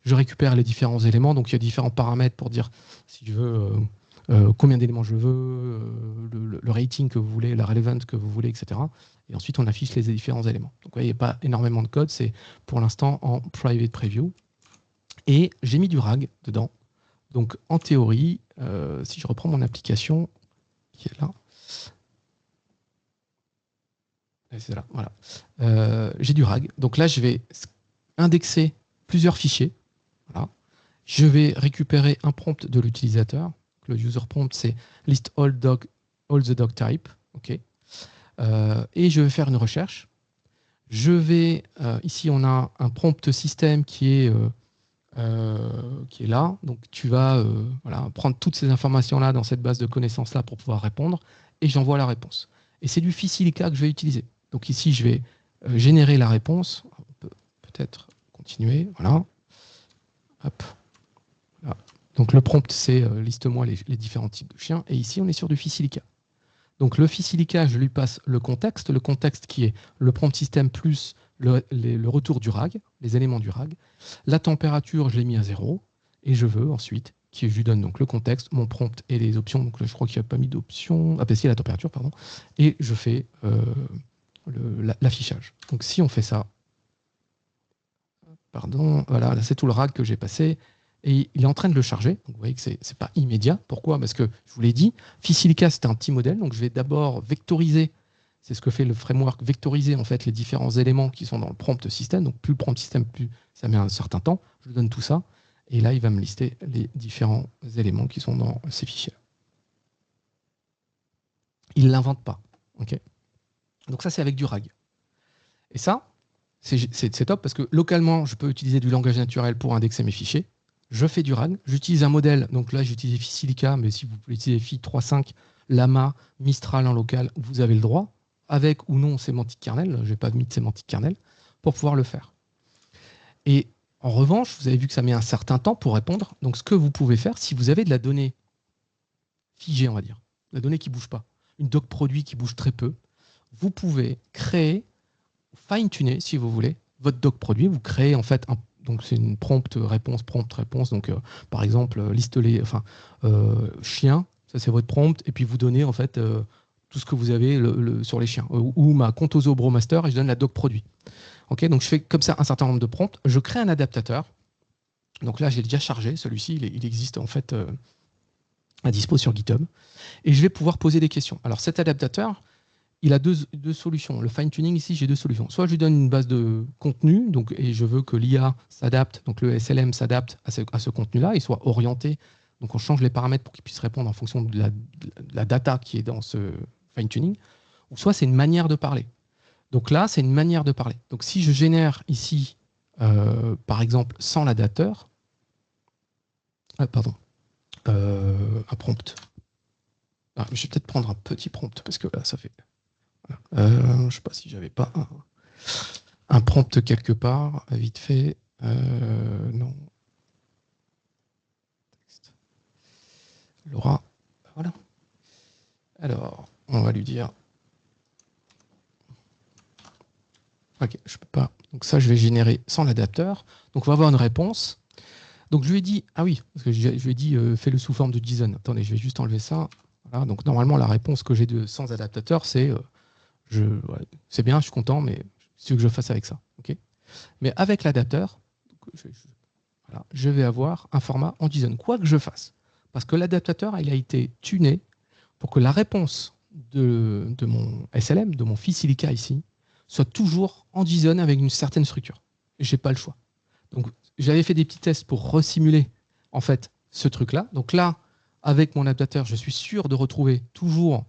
Je récupère les différents éléments, donc il y a différents paramètres pour dire si je veux combien d'éléments je veux, le rating que vous voulez, la relevant que vous voulez, etc. Et ensuite on affiche les différents éléments. Donc vous voyez, il n'y a pas énormément de code, c'est pour l'instant en private preview. Et j'ai mis du RAG dedans. Donc en théorie, si je reprends mon application qui est là, c'est là, voilà. J'ai du RAG. Donc là, je vais indexer plusieurs fichiers. Voilà. Je vais récupérer un prompt de l'utilisateur. Le user prompt, c'est list all the dog type. Okay. Et je vais faire une recherche. Je vais, ici, on a un prompt système qui est là. Donc, tu vas voilà, prendre toutes ces informations-là dans cette base de connaissances-là pour pouvoir répondre. Et j'envoie la réponse. Et c'est du Fisilica que je vais utiliser. Donc ici, je vais générer la réponse. On peut peut-être continuer. Voilà. Hop. Voilà. Donc le prompt, c'est liste-moi les différents types de chiens. Et ici, on est sur du Fisilica. Donc le Fisilica, je lui passe le contexte qui est le prompt système plus le retour du RAG, les éléments du RAG. La température, je l'ai mis à 0. Et je veux ensuite que je lui donne donc le contexte, mon prompt et les options. Donc là, je crois qu'il n'y a pas mis d'options. Ah ben si, la température, pardon. Et je fais l'affichage. Donc si on fait ça, pardon, voilà, là c'est tout le RAG que j'ai passé. Et il est en train de le charger. Donc vous voyez que ce n'est pas immédiat. Pourquoi? Parce que, je vous l'ai dit, Fisilica, c'est un petit modèle. Donc je vais d'abord vectoriser. C'est ce que fait le framework, vectoriser en fait les différents éléments qui sont dans le prompt système. Donc plus le prompt système, plus ça met un certain temps. Je lui donne tout ça. Et là, il va me lister les différents éléments qui sont dans ces fichiers. Il ne l'invente pas. Okay, donc ça, c'est avec du RAG. Et ça, c'est top parce que localement, je peux utiliser du langage naturel pour indexer mes fichiers. Je fais du RAG. J'utilise un modèle. Donc là, j'utilise Silica, mais si vous pouvez utiliser Phi 3.5, Llama, Mistral en local, vous avez le droit, avec ou non sémantique kernel. Je n'ai pas mis de sémantique kernel pour pouvoir le faire. Et en revanche, vous avez vu que ça met un certain temps pour répondre. Donc ce que vous pouvez faire, si vous avez de la donnée figée, on va dire, la donnée qui ne bouge pas, une doc produit qui bouge très peu, vous pouvez créer, fine-tuner, si vous voulez, votre doc produit. Vous créez en fait donc c'est une prompt réponse. Donc par exemple, chien, ça c'est votre prompt, et puis vous donnez en fait tout ce que vous avez sur les chiens. Ou ma Contoso Bromaster, et je donne la doc produit. Okay, donc je fais comme ça un certain nombre de prompts. Je crée un adaptateur. Donc là, j'ai déjà chargé. Celui-ci, il existe en fait à dispo sur GitHub. Et je vais pouvoir poser des questions. Alors cet adaptateur, il a deux solutions. Le fine-tuning, ici, j'ai deux solutions. Soit je lui donne une base de contenu, donc, et je veux que l'IA s'adapte, donc le SLM s'adapte à ce contenu-là, il soit orienté. Donc on change les paramètres pour qu'il puisse répondre en fonction de la data qui est dans ce fine-tuning. Ou soit c'est une manière de parler. Donc là, c'est une manière de parler. Donc si je génère ici, par exemple, sans l'adaptateur, un prompt. Ah, je vais peut-être prendre un petit prompt, parce que là, ça fait... je ne sais pas si j'avais pas un prompt quelque part, vite fait. Non. Laura, voilà. Alors, on va lui dire... Ok, je peux pas. Donc ça, je vais générer sans l'adapteur. Donc on va avoir une réponse. Donc je lui ai dit, ah oui, parce que je lui ai dit, fais-le sous forme de JSON. Attendez, je vais juste enlever ça. Voilà, donc normalement, la réponse que j'ai sans adaptateur, c'est c'est bien, je suis content, mais ce que je fasse avec ça. Okay, mais avec l'adapteur, je vais avoir un format en JSON, quoi que je fasse. Parce que l'adaptateur, il a été tuné pour que la réponse de mon SLM, de mon Phi Silica ici, soit toujours en JSON avec une certaine structure. Je n'ai pas le choix. Donc, j'avais fait des petits tests pour resimuler en fait ce truc-là. Donc là, avec mon adaptateur, je suis sûr de retrouver toujours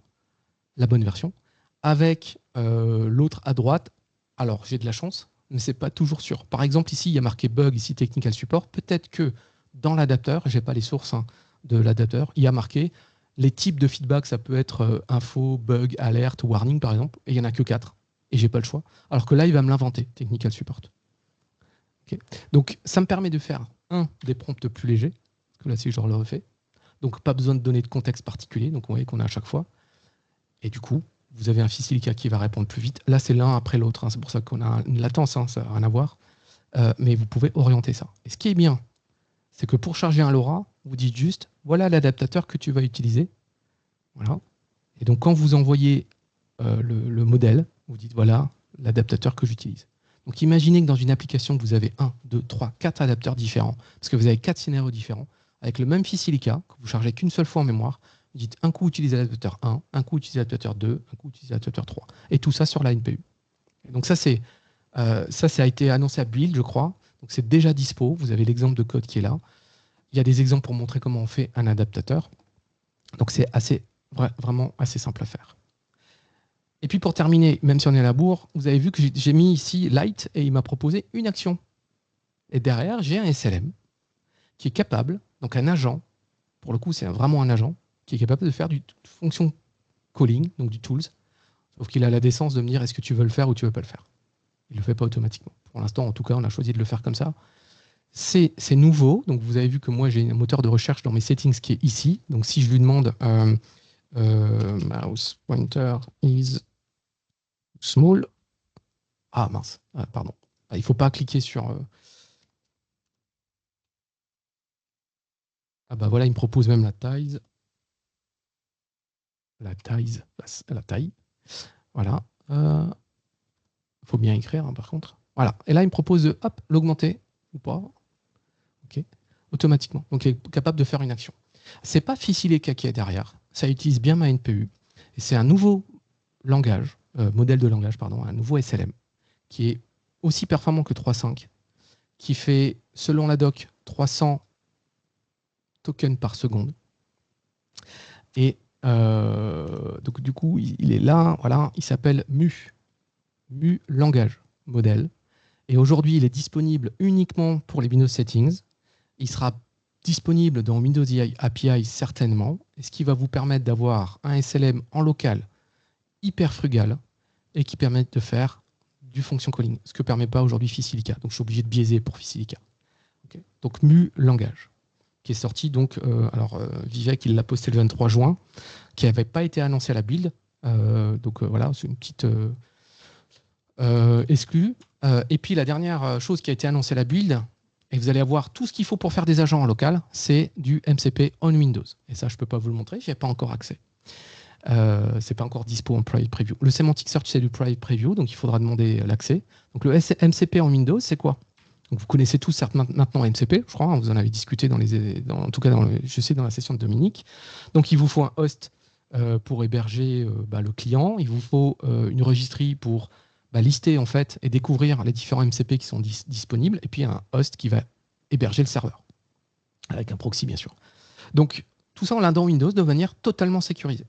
la bonne version. Avec l'autre à droite, alors j'ai de la chance, mais ce n'est pas toujours sûr. Par exemple, ici, il y a marqué bug, ici technical support. Peut-être que dans l'adapteur, je n'ai pas les sources de l'adapteur, il y a marqué les types de feedback, ça peut être info, bug, alerte, warning par exemple, et il n'y en a que 4. Et j'ai pas le choix. Alors que là, il va me l'inventer, technical support. Okay. Donc, ça me permet de faire des prompts plus légers, parce que là, si je le refais. Donc, pas besoin de donner de contexte particulier. Donc, vous voyez qu'on a à chaque fois. Et du coup, vous avez un Phi Silica qui va répondre plus vite. Là, c'est l'un après l'autre. C'est pour ça qu'on a une latence, ça n'a rien à voir. Mais vous pouvez orienter ça. Et ce qui est bien, c'est que pour charger un LoRa, vous dites juste, voilà l'adaptateur que tu vas utiliser. Voilà. Et donc, quand vous envoyez le modèle, vous dites, voilà l'adaptateur que j'utilise. Donc, imaginez que dans une application, vous avez 1, 2, 3, 4 adapteurs différents, parce que vous avez 4 scénarios différents, avec le même Phi Silica, que vous chargez qu'une seule fois en mémoire. Vous dites un coup utilisez l'adaptateur 1, un coup utilisez l'adaptateur 2, un coup utilisez l'adaptateur 3. Et tout ça sur la NPU. Et donc ça, ça a été annoncé à Build, je crois. Donc c'est déjà dispo. Vous avez l'exemple de code qui est là. Il y a des exemples pour montrer comment on fait un adaptateur. Donc c'est vraiment assez simple à faire. Et puis pour terminer, même si on est à la bourre, vous avez vu que j'ai mis ici Light et il m'a proposé une action. Et derrière, j'ai un SLM qui est capable, donc un agent, pour le coup c'est vraiment un agent, qui est capable de faire du fonction calling, donc du tools, sauf qu'il a la décence de me dire est-ce que tu veux le faire ou tu veux pas le faire. Il ne le fait pas automatiquement. Pour l'instant, en tout cas, on a choisi de le faire comme ça. C'est nouveau, donc vous avez vu que moi j'ai un moteur de recherche dans mes settings qui est ici. Donc si je lui demande mouse pointer is small, ah mince, pardon, il ne faut pas cliquer sur... Ah bah voilà, il me propose même la taille. La taille. Voilà. Faut bien écrire, par contre. Voilà. Et là, il me propose de l'augmenter ou pas. OK. Automatiquement. Donc, il est capable de faire une action. C'est pas Phi Silica qui est derrière. Ça utilise bien ma NPU. Et c'est un nouveau langage, modèle de langage, pardon, un nouveau SLM, qui est aussi performant que 3.5, qui fait, selon la doc, 300 tokens par seconde. Et donc, du coup, il est là, voilà, il s'appelle Mu Langage Model. Et aujourd'hui, il est disponible uniquement pour les Windows Settings. Il sera disponible dans Windows API certainement, et ce qui va vous permettre d'avoir un SLM en local hyper frugal et qui permet de faire du function calling, ce que ne permet pas aujourd'hui Ficilica. Donc je suis obligé de biaiser pour Ficilica. Okay. Donc Mu Langage, qui est sorti, donc, Vivek, il l'a posté le 23 juin, qui n'avait pas été annoncé à la build. Voilà, c'est une petite exclue. Et puis la dernière chose qui a été annoncée à la build, et vous allez avoir tout ce qu'il faut pour faire des agents en local, c'est du MCP on Windows. Et ça, je ne peux pas vous le montrer, je n'y ai pas encore accès. C'est pas encore dispo en private preview. Le semantic search, c'est du private preview, donc il faudra demander l'accès. Donc le MCP en Windows, c'est quoi? Donc vous connaissez tous maintenant MCP, je crois, hein, vous en avez discuté en tout cas je sais dans la session de Dominique. Donc il vous faut un host pour héberger le client, il vous faut une registry pour lister en fait et découvrir les différents MCP qui sont disponibles, et puis un host qui va héberger le serveur, avec un proxy bien sûr. Donc tout ça en l'un dans Windows de manière totalement sécurisée.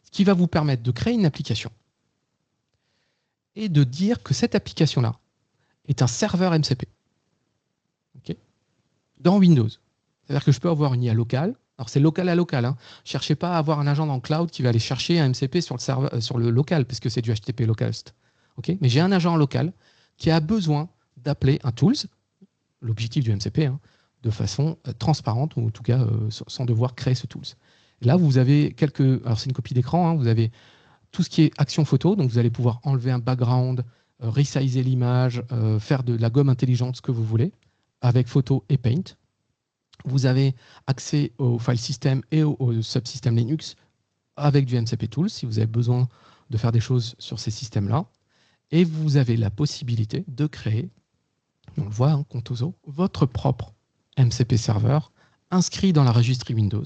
Ce qui va vous permettre de créer une application et de dire que cette application-là est un serveur MCP. Okay, dans Windows. C'est-à-dire que je peux avoir une IA locale. Alors c'est local à local. Hein. Cherchez pas à avoir un agent dans le cloud qui va aller chercher un MCP sur le, serveur, sur le local, parce que c'est du HTTP localhost. Okay, mais j'ai un agent local qui a besoin d'appeler un tools, l'objectif du MCP, hein, de façon transparente, ou en tout cas sans devoir créer ce tools. Là, vous avez quelques... Alors c'est une copie d'écran, hein, vous avez tout ce qui est action photo, donc vous allez pouvoir enlever un background, resizer l'image, faire de la gomme intelligente, ce que vous voulez, avec photo et paint. Vous avez accès au file system et au subsystem Linux avec du MCP Tools, si vous avez besoin de faire des choses sur ces systèmes-là. Et vous avez la possibilité de créer, on le voit, hein, Contoso, votre propre MCP serveur inscrit dans la registry Windows.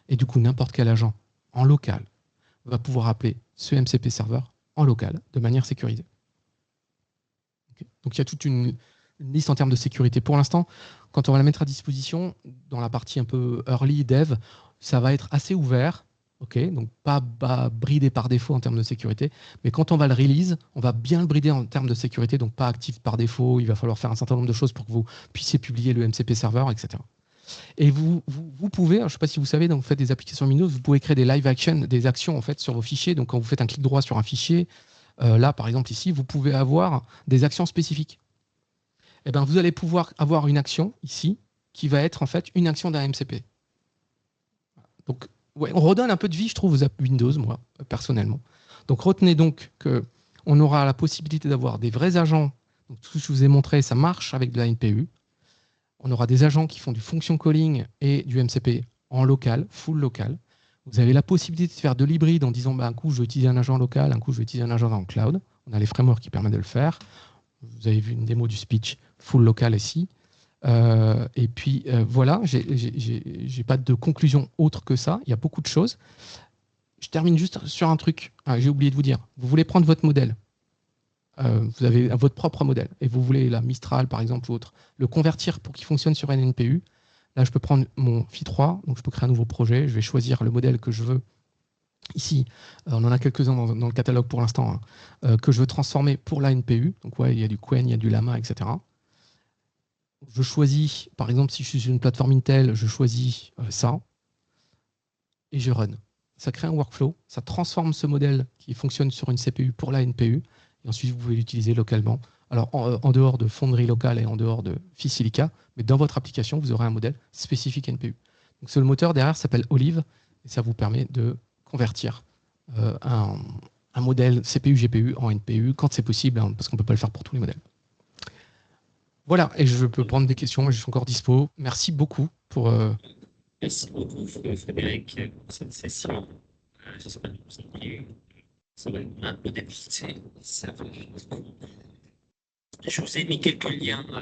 Et du coup, n'importe quel agent en local va pouvoir appeler ce MCP serveur en local de manière sécurisée. Okay. Donc il y a toute une liste en termes de sécurité. Pour l'instant, quand on va la mettre à disposition, dans la partie un peu early dev, ça va être assez ouvert, okay, donc pas bridé par défaut en termes de sécurité, mais quand on va le release, on va bien le brider en termes de sécurité, donc pas actif par défaut, il va falloir faire un certain nombre de choses pour que vous puissiez publier le MCP serveur, etc. Et vous pouvez, je ne sais pas si vous savez, donc vous faites des applications Windows, vous pouvez créer des live action, des actions en fait sur vos fichiers. Donc quand vous faites un clic droit sur un fichier, là par exemple ici, vous pouvez avoir des actions spécifiques. Et bien vous allez pouvoir avoir une action ici qui va être en fait une action d'un MCP. Donc ouais, on redonne un peu de vie, je trouve, aux apps Windows, moi personnellement. Donc retenez donc que on aura la possibilité d'avoir des vrais agents. Donc tout ce que je vous ai montré, ça marche avec de la NPU. On aura des agents qui font du function calling et du MCP en local, full local. Vous avez la possibilité de faire de l'hybride en disant un coup je vais utiliser un agent local, un coup je vais utiliser un agent dans le cloud. On a les frameworks qui permettent de le faire. Vous avez vu une démo du speech full local ici. Et puis voilà, j'ai pas de conclusion autre que ça. Il y a beaucoup de choses. Je termine juste sur un truc. J'ai oublié de vous dire. Vous voulez prendre votre modèle. Vous avez votre propre modèle et vous voulez la Mistral par exemple ou autre, le convertir pour qu'il fonctionne sur un NPU. Là, je peux prendre mon Phi3, donc je peux créer un nouveau projet. Je vais choisir le modèle que je veux. Ici, on en a quelques-uns dans le catalogue pour l'instant, hein, que je veux transformer pour la NPU. Donc ouais, il y a du Qwen, il y a du Llama, etc. Je choisis, par exemple, si je suis sur une plateforme Intel, je choisis ça et je run. Ça crée un workflow, ça transforme ce modèle qui fonctionne sur une CPU pour la NPU. Et ensuite, vous pouvez l'utiliser localement. Alors, en dehors de Foundry local et en dehors de Ficilica, mais dans votre application, vous aurez un modèle spécifique NPU. Donc, ce moteur derrière s'appelle Olive, et ça vous permet de convertir un modèle CPU-GPU en NPU quand c'est possible, hein, parce qu'on ne peut pas le faire pour tous les modèles. Voilà, et je peux prendre des questions, mais je suis encore dispo. Merci beaucoup pour... Merci beaucoup, Frédéric, pour cette session. J'espère que vous avez ça va un peu dépister. Je vous ai mis quelques liens dans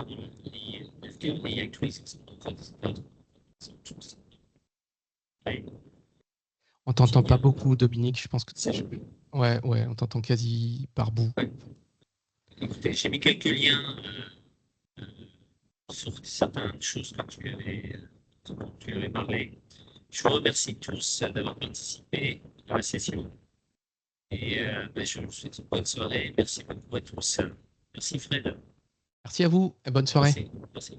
les théories actualisations. On t'entend pas beaucoup, Dominique, je pense que... Ouais, on t'entend quasi par bout. Ouais. Écoutez, j'ai mis quelques liens sur certaines choses que tu avais tu lui avais parlé. Je vous remercie tous d'avoir participé à la session. Et je vous souhaite une bonne soirée. Merci beaucoup à tous. Merci Fred. Merci à vous et bonne soirée. Merci. Merci.